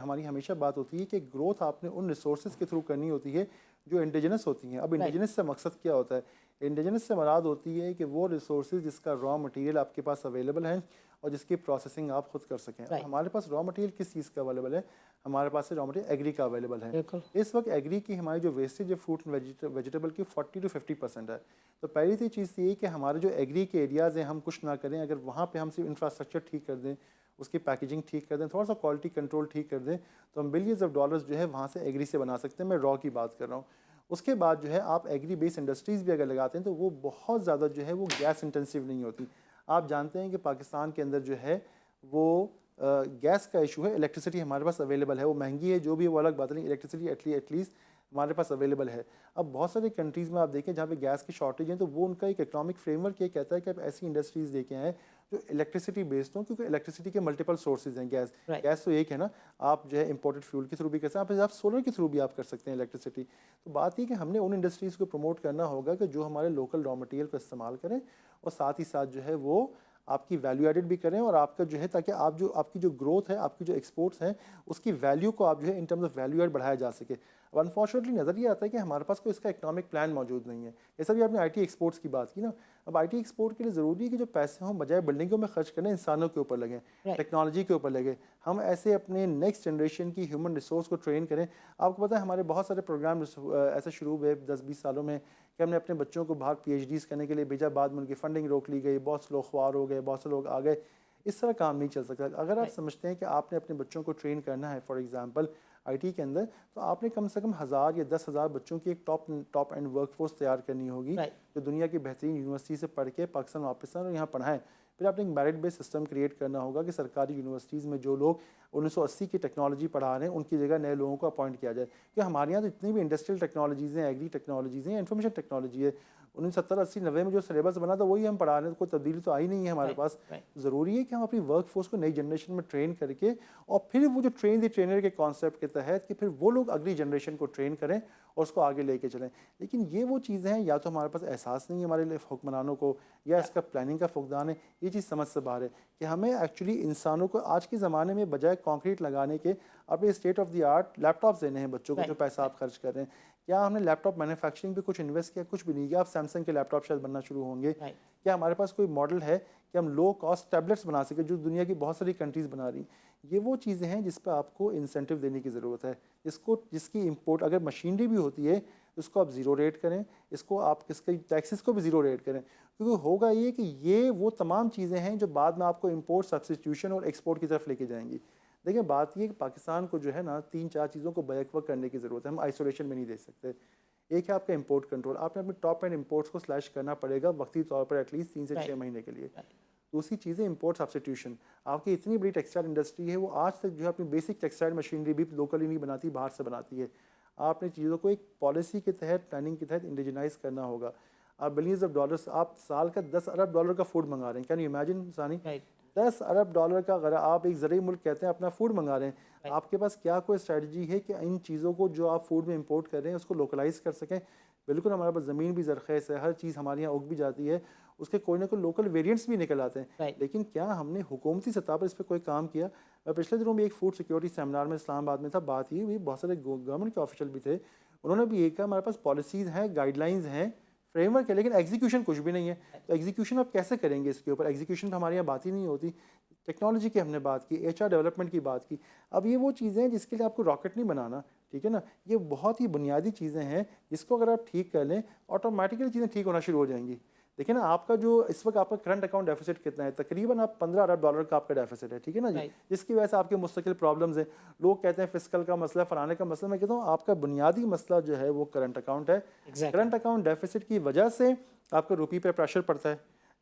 हमारी हमेशा बात होती है कि ग्रोथ आपने उन रिसोर्सेज के थ्रू करनी होती है जो इंडिजिनस होती हैं। अब इंडिजिनस से मकसद क्या होता है? इंडिजिनस से मुराद होती है कि वो रिसोर्सेज जिसका रॉ मटेरियल आपके पास अवेलेबल है और जिसकी प्रोसेसिंग आप खुद कर सकें। Right. हमारे पास रॉ मटेरियल किस चीज़ का अवेलेबल है? हमारे पास रॉ मटेरियल एग्री का अवेलेबल है। बिल्कुल। इस वक्त एग्री की हमारी जो वेस्टेज है फ्रूट एंड वेजिटेबल की 40 to 50% है। तो पहली तो चीज़ ये कि हमारे जो एग्री के एरियाज़ हैं हम कुछ ना करें, अगर वहाँ पे हम सिर्फ इंफ्रास्ट्रक्चर ठीक कर दें, उसकी पैकेजिंग ठीक कर दें, थोड़ा सा क्वालिटी कंट्रोल ठीक कर दें, तो हम बिलियंस ऑफ डॉलर्स जो है वहाँ से एग्री से बना सकते हैं। मैं रॉ की बात कर रहा हूँ। उसके बाद जो है आप एग्री बेस्ड इंडस्ट्रीज़ भी अगर लगाते हैं तो वो बहुत ज़्यादा जो है वो गैस इंटेंसिव नहीं होती। आप जानते हैं कि पाकिस्तान के अंदर जो है वो गैस का इशू है, इलेक्ट्रिसिटी हमारे पास अवेलेबल है, वो महंगी है जो भी, वो अलग बात नहीं, इलेक्ट्रिसिटी एटलीस्ट हमारे पास अवेलेबल है। अब बहुत सारे कंट्रीज़ में आप देखें जहाँ पे गैस की शॉर्टेज है, तो वो उनका एक इकोनॉमिक फ्रेमवर्क ये कहता है कि आप ऐसी इंडस्ट्रीज़ लेके आएँ जो इलेक्ट्रिसिटी बेस्ड हो, क्योंकि इलेक्ट्रिसिटी के मल्टीपल सोर्सेज हैं। गैस तो एक है ना, आप जो है इंपोर्टेड फ्यूल के थ्रू भी कर सकते हैं, आप सोलर के थ्रू भी आप कर सकते हैं इलेक्ट्रिसिटी। तो बात ये कि हमने उन इंडस्ट्रीज़ को प्रमोट करना होगा कि जो हमारे लोकल रॉ मटेरियल को इस्तेमाल करें और साथ ही साथ जो है वो आपकी वैल्यू एडेड भी करें, और आपका जो है ताकि आप जो आपकी जो ग्रोथ है, आपकी जो एक्सपोर्ट्स हैं, उसकी वैल्यू को आप जो है in terms of value add बढ़ाया जा सके। अब अनफॉर्चुनेटली नज़र ये आता है कि हमारे पास कोई इसका इकोनॉमिक प्लान मौजूद नहीं है। जैसा भी आपने आईटी एक्सपोर्ट्स की बात की ना, अब आईटी एक्सपोर्ट के लिए ज़रूरी है कि जो पैसे हों बजाय बिल्डिंगों में खर्च करने इंसानों के ऊपर लगें, टेक्नोलॉजी के ऊपर लगे। हम ऐसे अपने नेक्स्ट जनरेशन की ह्यूमन रिसोर्स को ट्रेन करें। आपको पता है हमारे बहुत सारे प्रोग्राम ऐसे शुरू हुए 10-20 सालों में कि हमने अपने बच्चों को बाहर PhDs करने के लिए भेजा, बाद में उनकी फंडिंग रोक ली गई, बहुत से लोग ख्वार हो गए, बहुत से लोग आ गए। इस तरह काम नहीं चल सकता। अगर आप समझते हैं कि आपने अपने बच्चों को ट्रेन करना है फॉर एग्जांपल आईटी के अंदर, तो आपने कम से कम 1000 या 10,000 बच्चों की एक टॉप एंड वर्कफोर्स तैयार करनी होगी, जो दुनिया की बेहतरीन यूनिवर्सिटी से पढ़ के पाकिस्तान वापस आए और यहाँ पढ़ाएं। फिर आपने एक मेरिट बेस्ड सिस्टम क्रिएट करना होगा कि सरकारी यूनिवर्सिटीज़ में जो लोग 1980 की टेक्नोलॉजी पढ़ा रहे हैं उनकी जगह नए लोगों को अपॉइंट किया जाए। कि हमारे यहाँ तो इतनी भी इंडस्ट्रियल टेक्नोलॉजीज़ हैं, एग्री टेक्नोलॉजीज़ हैं, इन्फॉर्मेशन टेक्नोलॉजी है, 1970, 80, 90 में जो सिलेबस बना था वही हम पढ़ा रहे हैं, कोई तब्दीली तो आई नहीं है हमारे पास। ज़रूरी है कि हम अपनी वर्क फोर्स को नई जनरेशन में ट्रेन करके, और फिर वो जो ट्रेन द ट्रेनर के कॉन्सेप्ट के तहत कि फिर वो लोग अगली जनरेशन को ट्रेन करें और उसको आगे लेके चलें। लेकिन ये वो चीज़ें हैं, या तो हमारे पास एहसास नहीं है हमारे लिए हुक्मरानों को, या इसका प्लानिंग का फुकदान है। ये चीज़ समझ से बाहर है कि हमें एक्चुअली इंसानों को आज के ज़माने में बजाय कॉन्क्रीट लगाने के अपने state of the art laptops देने हैं बच्चों को, जो पैसा आप खर्च कर रहे हैं। क्या हमने लैपटॉप मैन्युफैक्चरिंग पे कुछ इन्वेस्ट किया? कुछ भी नहीं किया। आप सैमसंग के लैपटॉप शायद बनना शुरू होंगे। क्या हमारे पास कोई मॉडल है कि हम लो कॉस्ट टैबलेट्स बना सके जो दुनिया की बहुत सारी कंट्रीज़ बना रही? ये वो चीज़ें हैं जिस पर आपको इंसेंटिव देने की ज़रूरत है। जिसकी इंपोर्ट अगर मशीनरी भी होती है उसको आप ज़ीरो रेट करें, इसको आप किसके टैक्सेस को भी ज़ीरो रेट करें, क्योंकि होगा ये कि ये वो तमाम चीज़ें हैं जो बाद में आपको इंपोर्ट सब्स्टिट्यूशन और एक्सपोर्ट की तरफ लेके जाएंगी। देखिए बात ये कि पाकिस्तान को जो है ना 3-4 चीज़ों को बैक वर्क करने की ज़रूरत है। हम आइसोलेशन में नहीं दे सकते। एक है आपका इंपोर्ट कंट्रोल, आपने अपने टॉप एंड इंपोर्ट्स को स्लैश करना पड़ेगा वक्ती तौर पर एटलीस्ट 3 से 6 महीने के लिए। दूसरी चीज़ है इंपोर्ट सब्स्टिट्यूशन। आपकी इतनी बड़ी टेक्सटाइल इंडस्ट्री है, वो आज तक जो है अपनी बेसिक टेक्सटाइल मशीनरी भी लोकली नहीं बनाती, बाहर से बनाती है। आपने चीज़ों को एक पॉलिसी के तहत, प्लानिंग के तहत इंडिजिनाइज करना होगा। आप बिलियंस ऑफ डॉलर्स, आप साल का $10 अरब का फूड मंगा रहे हैं। कैन यू इमेजिन सानी? $10 अरब का अगर आप एक ज़रिए मुल्क कहते हैं अपना फूड मंगा रहे हैं, आपके पास क्या कोई स्ट्रेटजी है कि इन चीज़ों को जो आप फूड में इंपोर्ट कर रहे हैं उसको लोकलाइज कर सकें? बिल्कुल, हमारे पास ज़मीन भी ज़रख़ीस है, हर चीज़ हमारे यहाँ उग भी जाती है, उसके कोई ना कोई लोकल वेरिएंट्स भी निकल आते हैं। लेकिन क्या हमने हुकूमती सतह पर इस पर कोई काम किया? मैं पिछले दिनों में एक फूड सिक्योरिटी सेमिनार में इस्लामाबाद में था, बात ही हुई, बहुत सारे गवर्नमेंट के ऑफिशियल भी थे, उन्होंने भी एक कहा हमारे पास पॉलिसीज़ हैं, गाइडलाइंस हैं, फ्रेमवर्क है, लेकिन एग्जीक्यूशन कुछ भी नहीं है। तो एग्जीक्यूशन आप कैसे करेंगे इसके ऊपर? एग्जीक्यूशन पर हमारे यहाँ बात ही नहीं होती। टेक्नोलॉजी की हमने बात की, HR डेवलपमेंट की बात की। अब ये वो चीज़ें हैं जिसके लिए आपको रॉकेट नहीं बनाना, ठीक है ना? ये बहुत ही बुनियादी चीज़ें हैं जिसको अगर आप ठीक कर लें ऑटोमेटिकली चीज़ें ठीक होना शुरू हो जाएंगी। देखिए ना, आपका जो इस वक्त आपका करंट अकाउंट डेफिसिट कितना है, तकरीबन आप 15 अरब डॉलर का आपका डेफिसिट है, ठीक है ना जी, Right. जिसकी वजह से आपके मुस्तकिल प्रॉब्लम्स हैं। लोग कहते हैं फिस्कल का मसला, फलाने का मसला, मैं कहता हूँ आपका बुनियादी मसला जो है वो करंट अकाउंट है। Exactly. करंट अकाउंट डेफिसिट की वजह से आपका रुपये पे प्रेशर पड़ता है,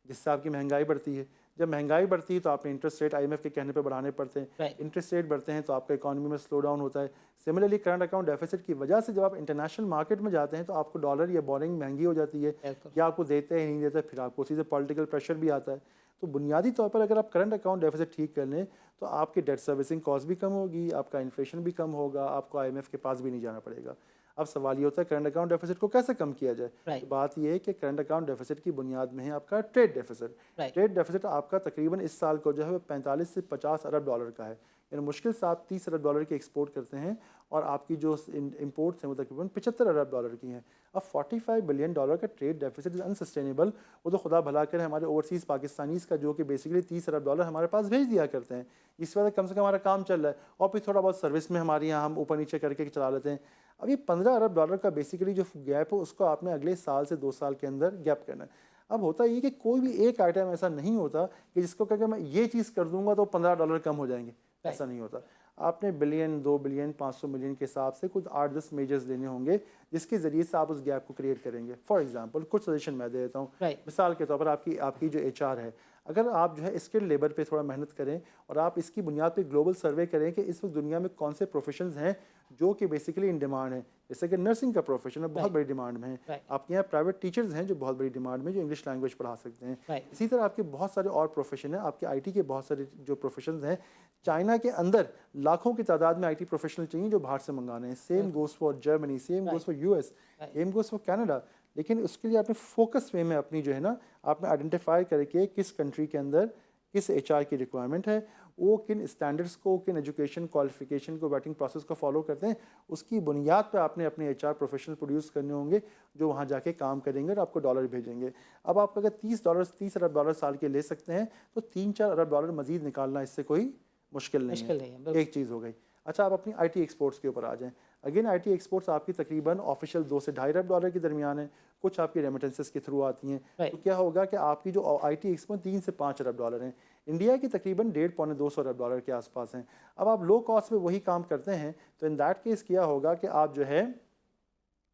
जिससे आपकी महंगाई बढ़ती है। जब महंगाई बढ़ती है तो आपने इंटरेस्ट रेट IMF के कहने पे बढ़ाने पड़ते हैं। Right. इंटरेस्ट रेट बढ़ते हैं तो आपका इकोनॉमी में स्लो डाउन होता है। सिमिलरली करंट अकाउंट डेफिसिट की वजह से जब आप इंटरनेशनल मार्केट में जाते हैं तो आपको डॉलर या बोरिंग महंगी हो जाती है, बिल्कुल। या आपको देते हैं नहीं देते, फिर आपको उसी से पॉलिटिकल प्रेशर भी आता है। तो बुनियादी तौर पर अगर आप करंट अकाउंट डेफिसिट ठीक कर लें तो आपकी डेट सर्विसिंग कॉस्ट भी कम होगी, आपका इन्फ्लेशन भी कम होगा, आपको IMF के पास भी नहीं जाना पड़ेगा। अब सवाल ये होता है करंट अकाउंट डेफिसिट को कैसे कम किया जाए। Right. तो बात ये है कि करंट अकाउंट डेफिसिट की बुनियाद में है आपका trade deficit. Right. Trade deficit आपका तकरीबन इस साल को जो है 45 से 50 अरब डॉलर का है, यानी मुश्किल से आप 30 अरब डॉलर की एक्सपोर्ट करते हैं और आपकी जो इंपोर्ट्स हैं वो तकरीबन 75 अरब डॉलर की हैं। अब 45 बिलियन डॉलर का ट्रेड डेफिसिट इज़ अनसस्टेनेबल। वो तो खुदा भला करे हमारे ओवरसीज़ पाकिस्तानीज़ का, जो कि बेसिकली 30 अरब डॉलर हमारे पास भेज दिया करते हैं, इस वजह से कम हमारा काम चल रहा है, और फिर थोड़ा बहुत सर्विस में हमारे यहाँ हम ऊपर नीचे करके चला लेते हैं। अब ये 15 अरब डॉलर का बेसिकली जो गैप है उसको आपने अगले साल से 2 साल के अंदर गैप करना है। अब होता ये कि कोई भी एक आइटम ऐसा नहीं होता कि जिसको कहकर मैं ये चीज़ कर दूंगा तो 15 डॉलर कम हो जाएंगे, ऐसा नहीं होता। आपने बिलियन, 2 बिलियन, 500 मिलियन के हिसाब से कुछ 8-10 मेजर्स लेने होंगे जिसके ज़रिए से आप उस गैप को क्रिएट करेंगे। फॉर एग्जांपल कुछ सजेशन मैं दे देता हूँ। Right. मिसाल के तौर पर आपकी जो HR है, अगर आप जो है स्किल्ड लेबर पे थोड़ा मेहनत करें और आप इसकी बुनियाद पे ग्लोबल सर्वे करें कि इस वक्त दुनिया में कौन से प्रोफेशंस हैं जो कि बेसिकली इन डिमांड हैं, जैसे कि नर्सिंग का प्रोफेशन है, बहुत बड़ी डिमांड में है। Right. आपके यहाँ प्राइवेट टीचर्स हैं जो बहुत बड़ी डिमांड में, जो इंग्लिश लैंग्वेज पढ़ा सकते हैं। Right. इसी तरह आपके बहुत सारे और प्रोफेशन हैं, आपके IT के बहुत सारे जो प्रोफेशंस हैं। चाइना के अंदर लाखों की तादाद में IT प्रोफेशनल चाहिए जो बाहर से मंगाने हैं। Same goes for Germany, same goes for US, same goes for Canada. लेकिन उसके लिए आपने फोकस वे में अपनी जो है ना, आपने आइडेंटिफाई करके किस कंट्री के अंदर किस HR की रिक्वायरमेंट है, वो किन स्टैंडर्ड्स को, किन एजुकेशन क्वालिफिकेशन को, वेटिंग प्रोसेस को फॉलो करते हैं, उसकी बुनियाद पे आपने अपने HR प्रोफेशनल प्रोड्यूस करने होंगे जो वहाँ जाके काम करेंगे और आपको डॉलर भेजेंगे। अब आप अगर 30 अरब डॉलर साल के ले सकते हैं तो 3-4 अरब डॉलर मजीद निकालना इससे कोई मुश्किल नहीं है। एक चीज़ हो गई। अच्छा, आप अपनी IT एक्सपोर्ट्स के ऊपर आ जाएं। अगेन IT एक्सपोर्ट्स आपकी तकरीबन ऑफिशियल 2 से 2.5 अरब डॉलर के दरमियान है, कुछ आपकी रेमिटेंसेस के थ्रू आती हैं। Right. तो क्या होगा कि आपकी जो IT एक्सपोर्ट 3 से 5 अरब डॉलर हैं, इंडिया की तकरीबन 1.5-2 अरब डॉलर के आसपास हैं। अब आप लो कॉस्ट में वही काम करते हैं तो इन दैट केस क्या होगा कि आप जो है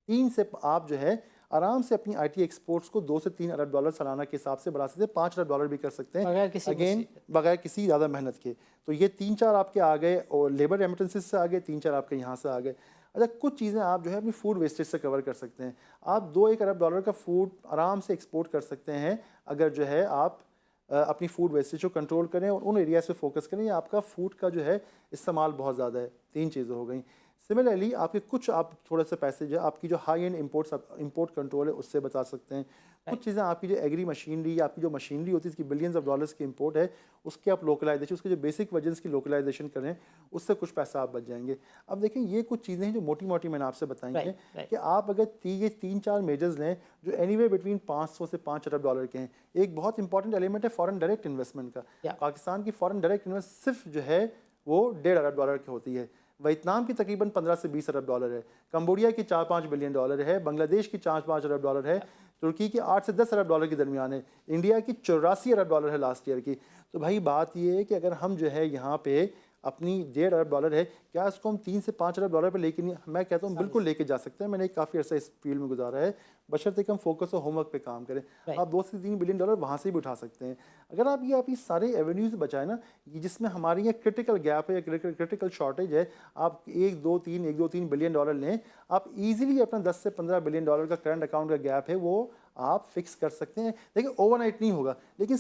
3 से आप जो है आराम से अपनी IT एक्सपोर्ट्स को 2 से 3 अरब डॉलर सालाना के हिसाब से बढ़ा सकते हैं, 5 अरब डॉलर भी कर सकते हैं, अगेन बगैर किसी ज़्यादा मेहनत के। तो ये 3-4 आपके आ गए और लेबर रेमिटेंसेस से आ गए, 3-4 आपके यहाँ से आ गए। अच्छा, कुछ चीज़ें आप जो है अपनी फूड वेस्टेज से कवर कर सकते हैं। आप 2-1 अरब डॉलर का फूड आराम से एक्सपोर्ट कर सकते हैं अगर जो है आप अपनी फूड वेस्टेज को कंट्रोल करें और उन एरियाज पे फोकस करें। आपका फूड का जो है इस्तेमाल बहुत ज़्यादा है। 3 चीज़ें हो गई। सिमिलरली आपके कुछ आप थोड़े से पैसे जो आपकी जो हाई एंड इंपोर्ट कंट्रोल है उससे बचा सकते हैं। कुछ चीज़ें आपकी जो एग्री मशीनरी, आपकी जो मशीनरी होती है इसकी बिलियंस ऑफ डॉलर्स की इंपोर्ट है, उसके आप लोकलाइजेशन, उसके जो बेसिक वजन्स की लोकलाइजेशन करें, उससे कुछ पैसा आप बच जाएंगे। अब देखें, ये कुछ चीज़ें हैं जो मोटी मोटी मैंने आपसे बताई हैं कि आप अगर ये 3-4 मेजर्स लें जो एनीवे बिटवीन 500 से 5 अरब डॉलर के हैं। एक बहुत इंपॉर्टेंट एलिमेंट है फॉरेन डायरेक्ट इन्वेस्टमेंट का। पाकिस्तान की फॉरेन डायरेक्ट इन्वेस्टमेंट सिर्फ जो है वो 1.5 अरब डॉलर की होती है। वियतनाम की तकरीबन 15 से 20 अरब डॉलर है, कंबोडिया की 4-5 बिलियन डॉलर है, बांग्लादेश की 4-5 अरब डॉलर है, तुर्की की 8 से 10 अरब डॉलर के दरमियान है, इंडिया की 84 अरब डॉलर है लास्ट ईयर की। तो भाई बात ये है कि अगर हम जो है यहाँ पे अपनी 1.5 अरब डॉलर है, क्या इसको हम 3 से 5 अरब डॉलर पे लेके नहीं, मैं कहता हूँ बिल्कुल लेके जा सकते हैं। मैंने काफ़ी अर्सा इस फील्ड में गुजारा है, बशर्ते कि हम फोकस और होमवर्क पे काम करें। आप 2 से 3 बिलियन डॉलर वहाँ से भी उठा सकते हैं। अगर आप ये सारे एवेन्यूज बचाएं ना, जिसमें हमारी ये क्रिटिकल गैप है, क्रिटिकल शॉर्टेज है, आप 1-2-3 बिलियन डॉलर लें, आप ईजिली अपना 10 से 15 बिलियन डॉलर का करंट अकाउंट का गैप है वो आप फिक्स कर सकते हैं। देखिए, ओवरनाइट नहीं होगा, लेकिन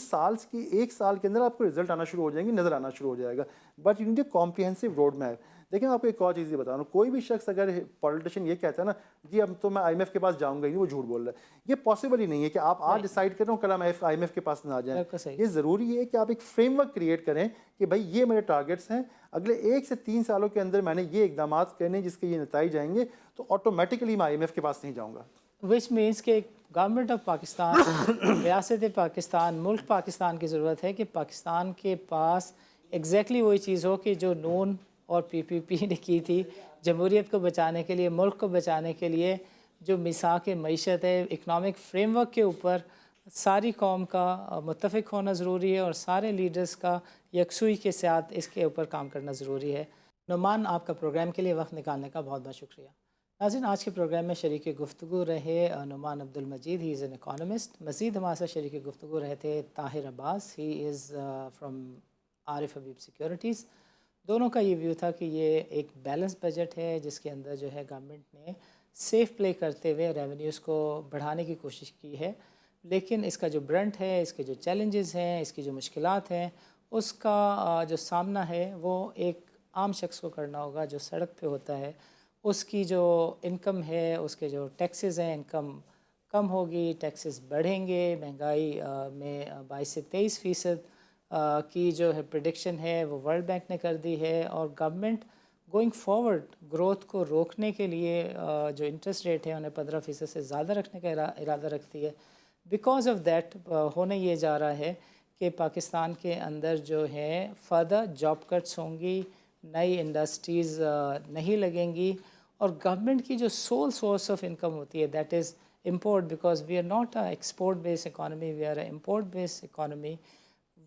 एक साल के अंदर आपको रिजल्ट आना शुरू हो जाएंगे, नज़र आना शुरू हो जाएगा। But you need a comprehensive road map. देखिए, मैं आपको एक और चीज़ बता रहा हूँ, कोई भी शख्स अगर पॉलिटिशियन ये कहता है ना, जी अब तो मैं IMF के पास जाऊंगा ही नहीं, वो झूठ बोल रहा है। ये पॉसिबल ही नहीं है कि आप आज डिसाइड कर रहे हो कल हम IMF के पास ना जाएं। ये ज़रूरी है कि आप एक फ्रेमवर्क क्रिएट करें कि भाई ये मेरे टारगेट्स हैं, अगले 1 से 3 सालों के अंदर मैंने ये इकदाम करने जिसके ये नतीजे जाएंगे, तो ऑटोमेटिकली मैं IMF के पास नहीं जाऊँगा। विच मीन्स कि गवर्नमेंट ऑफ पाकिस्तान, रियासत पाकिस्तान, मुल्क पाकिस्तान की ज़रूरत है कि पाकिस्तान के पास एग्जैक्टली वही चीज़ हो कि जो नून और PPP ने की थी, जमहूरियत को बचाने के लिए, मुल्क को बचाने के लिए, जो मिसाक मईशत है, इकनॉमिक फ्रेमवर्क के ऊपर सारी कौम का मुत्तफ़िक होना ज़रूरी है और सारे लीडर्स का यकसुई के साथ इसके ऊपर काम करना ज़रूरी है। नुमान, आपका प्रोग्राम के लिए वक्त निकालने का बहुत बहुत शुक्रिया। नाज़रीन, आज के प्रोग्राम में शरीक गुफ्तगू रहे नुमान अब्दुल मजीद, ही इज़ एन इकोनॉमिस्ट। मज़ीद हमारे साथ शरीक गुफ्तगू रहे थे Tahir Abbas, he is from Arif Habib securities. दोनों का ये व्यू था कि ये एक बैलेंस बजट है जिसके अंदर जो है गवर्नमेंट ने सेफ प्ले करते हुए रेवेन्यूज़ को बढ़ाने की कोशिश की है, लेकिन इसका जो ब्रंट है, इसके जो चैलेंजेस हैं, इसकी जो मुश्किलात हैं, उसका जो सामना है वो एक आम शख्स को करना होगा जो सड़क पे होता है। उसकी जो इनकम है, उसके जो टैक्सेस हैं, इनकम कम होगी, टैक्सेस बढ़ेंगे, महंगाई में 22 से 23% की जो है प्रेडिक्शन है वो वर्ल्ड बैंक ने कर दी है। और गवर्नमेंट गोइंग फॉरवर्ड ग्रोथ को रोकने के लिए जो इंटरेस्ट रेट है उन्हें 15% से ज़्यादा रखने का इरादा रखती है। बिकॉज ऑफ दैट होने ये जा रहा है कि पाकिस्तान के अंदर जो है फर्दर जॉब कट्स होंगी, नई इंडस्ट्रीज़ नहीं लगेंगी और गवर्नमेंट की जो सोल सोर्स ऑफ इनकम होती है that is import, because we are not a export based economy, we are a import based economy.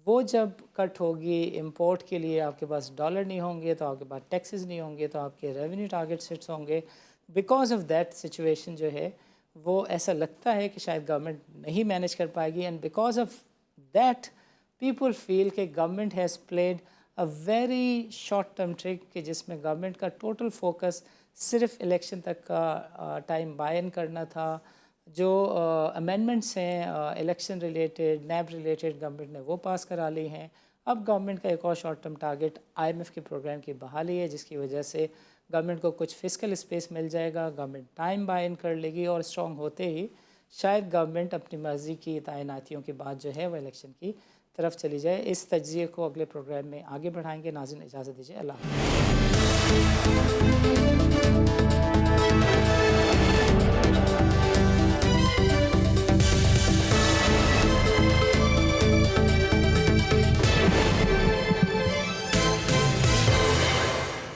वो जब कट होगी, इंपोर्ट के लिए आपके पास डॉलर नहीं होंगे तो आपके पास टैक्सेस नहीं होंगे तो आपके रेवेन्यू टारगेट सेट्स होंगे। बिकॉज ऑफ दैट सिचुएशन जो है वो ऐसा लगता है कि शायद गवर्नमेंट नहीं मैनेज कर पाएगी, and because of that people feel कि government has played a very short term trick कि जिसमें गवर्नमेंट का टोटल फोकस सिर्फ इलेक्शन तक का टाइम बाय इन करना था। जो अमेंडमेंट्स हैं इलेक्शन रिलेटेड, नैब रिलेटेड, गवर्नमेंट ने वो पास करा ली हैं। अब गवर्नमेंट का एक और शॉर्ट टर्म टारगेट IMF के प्रोग्राम की बहाली है, जिसकी वजह से गवर्नमेंट को कुछ फिस्कल स्पेस मिल जाएगा, गवर्नमेंट टाइम बाय इन कर लेगी और स्ट्रॉन्ग होते ही शायद गवर्नमेंट अपनी मर्ज़ी की तैनातियों के बाद जो है वो इलेक्शन की तरफ चली जाए। इस तज्ज़िये को अगले प्रोग्राम में आगे बढ़ाएंगे। नाज़रीन, इजाज़त दीजिए, अल्लाह हाफ़िज़।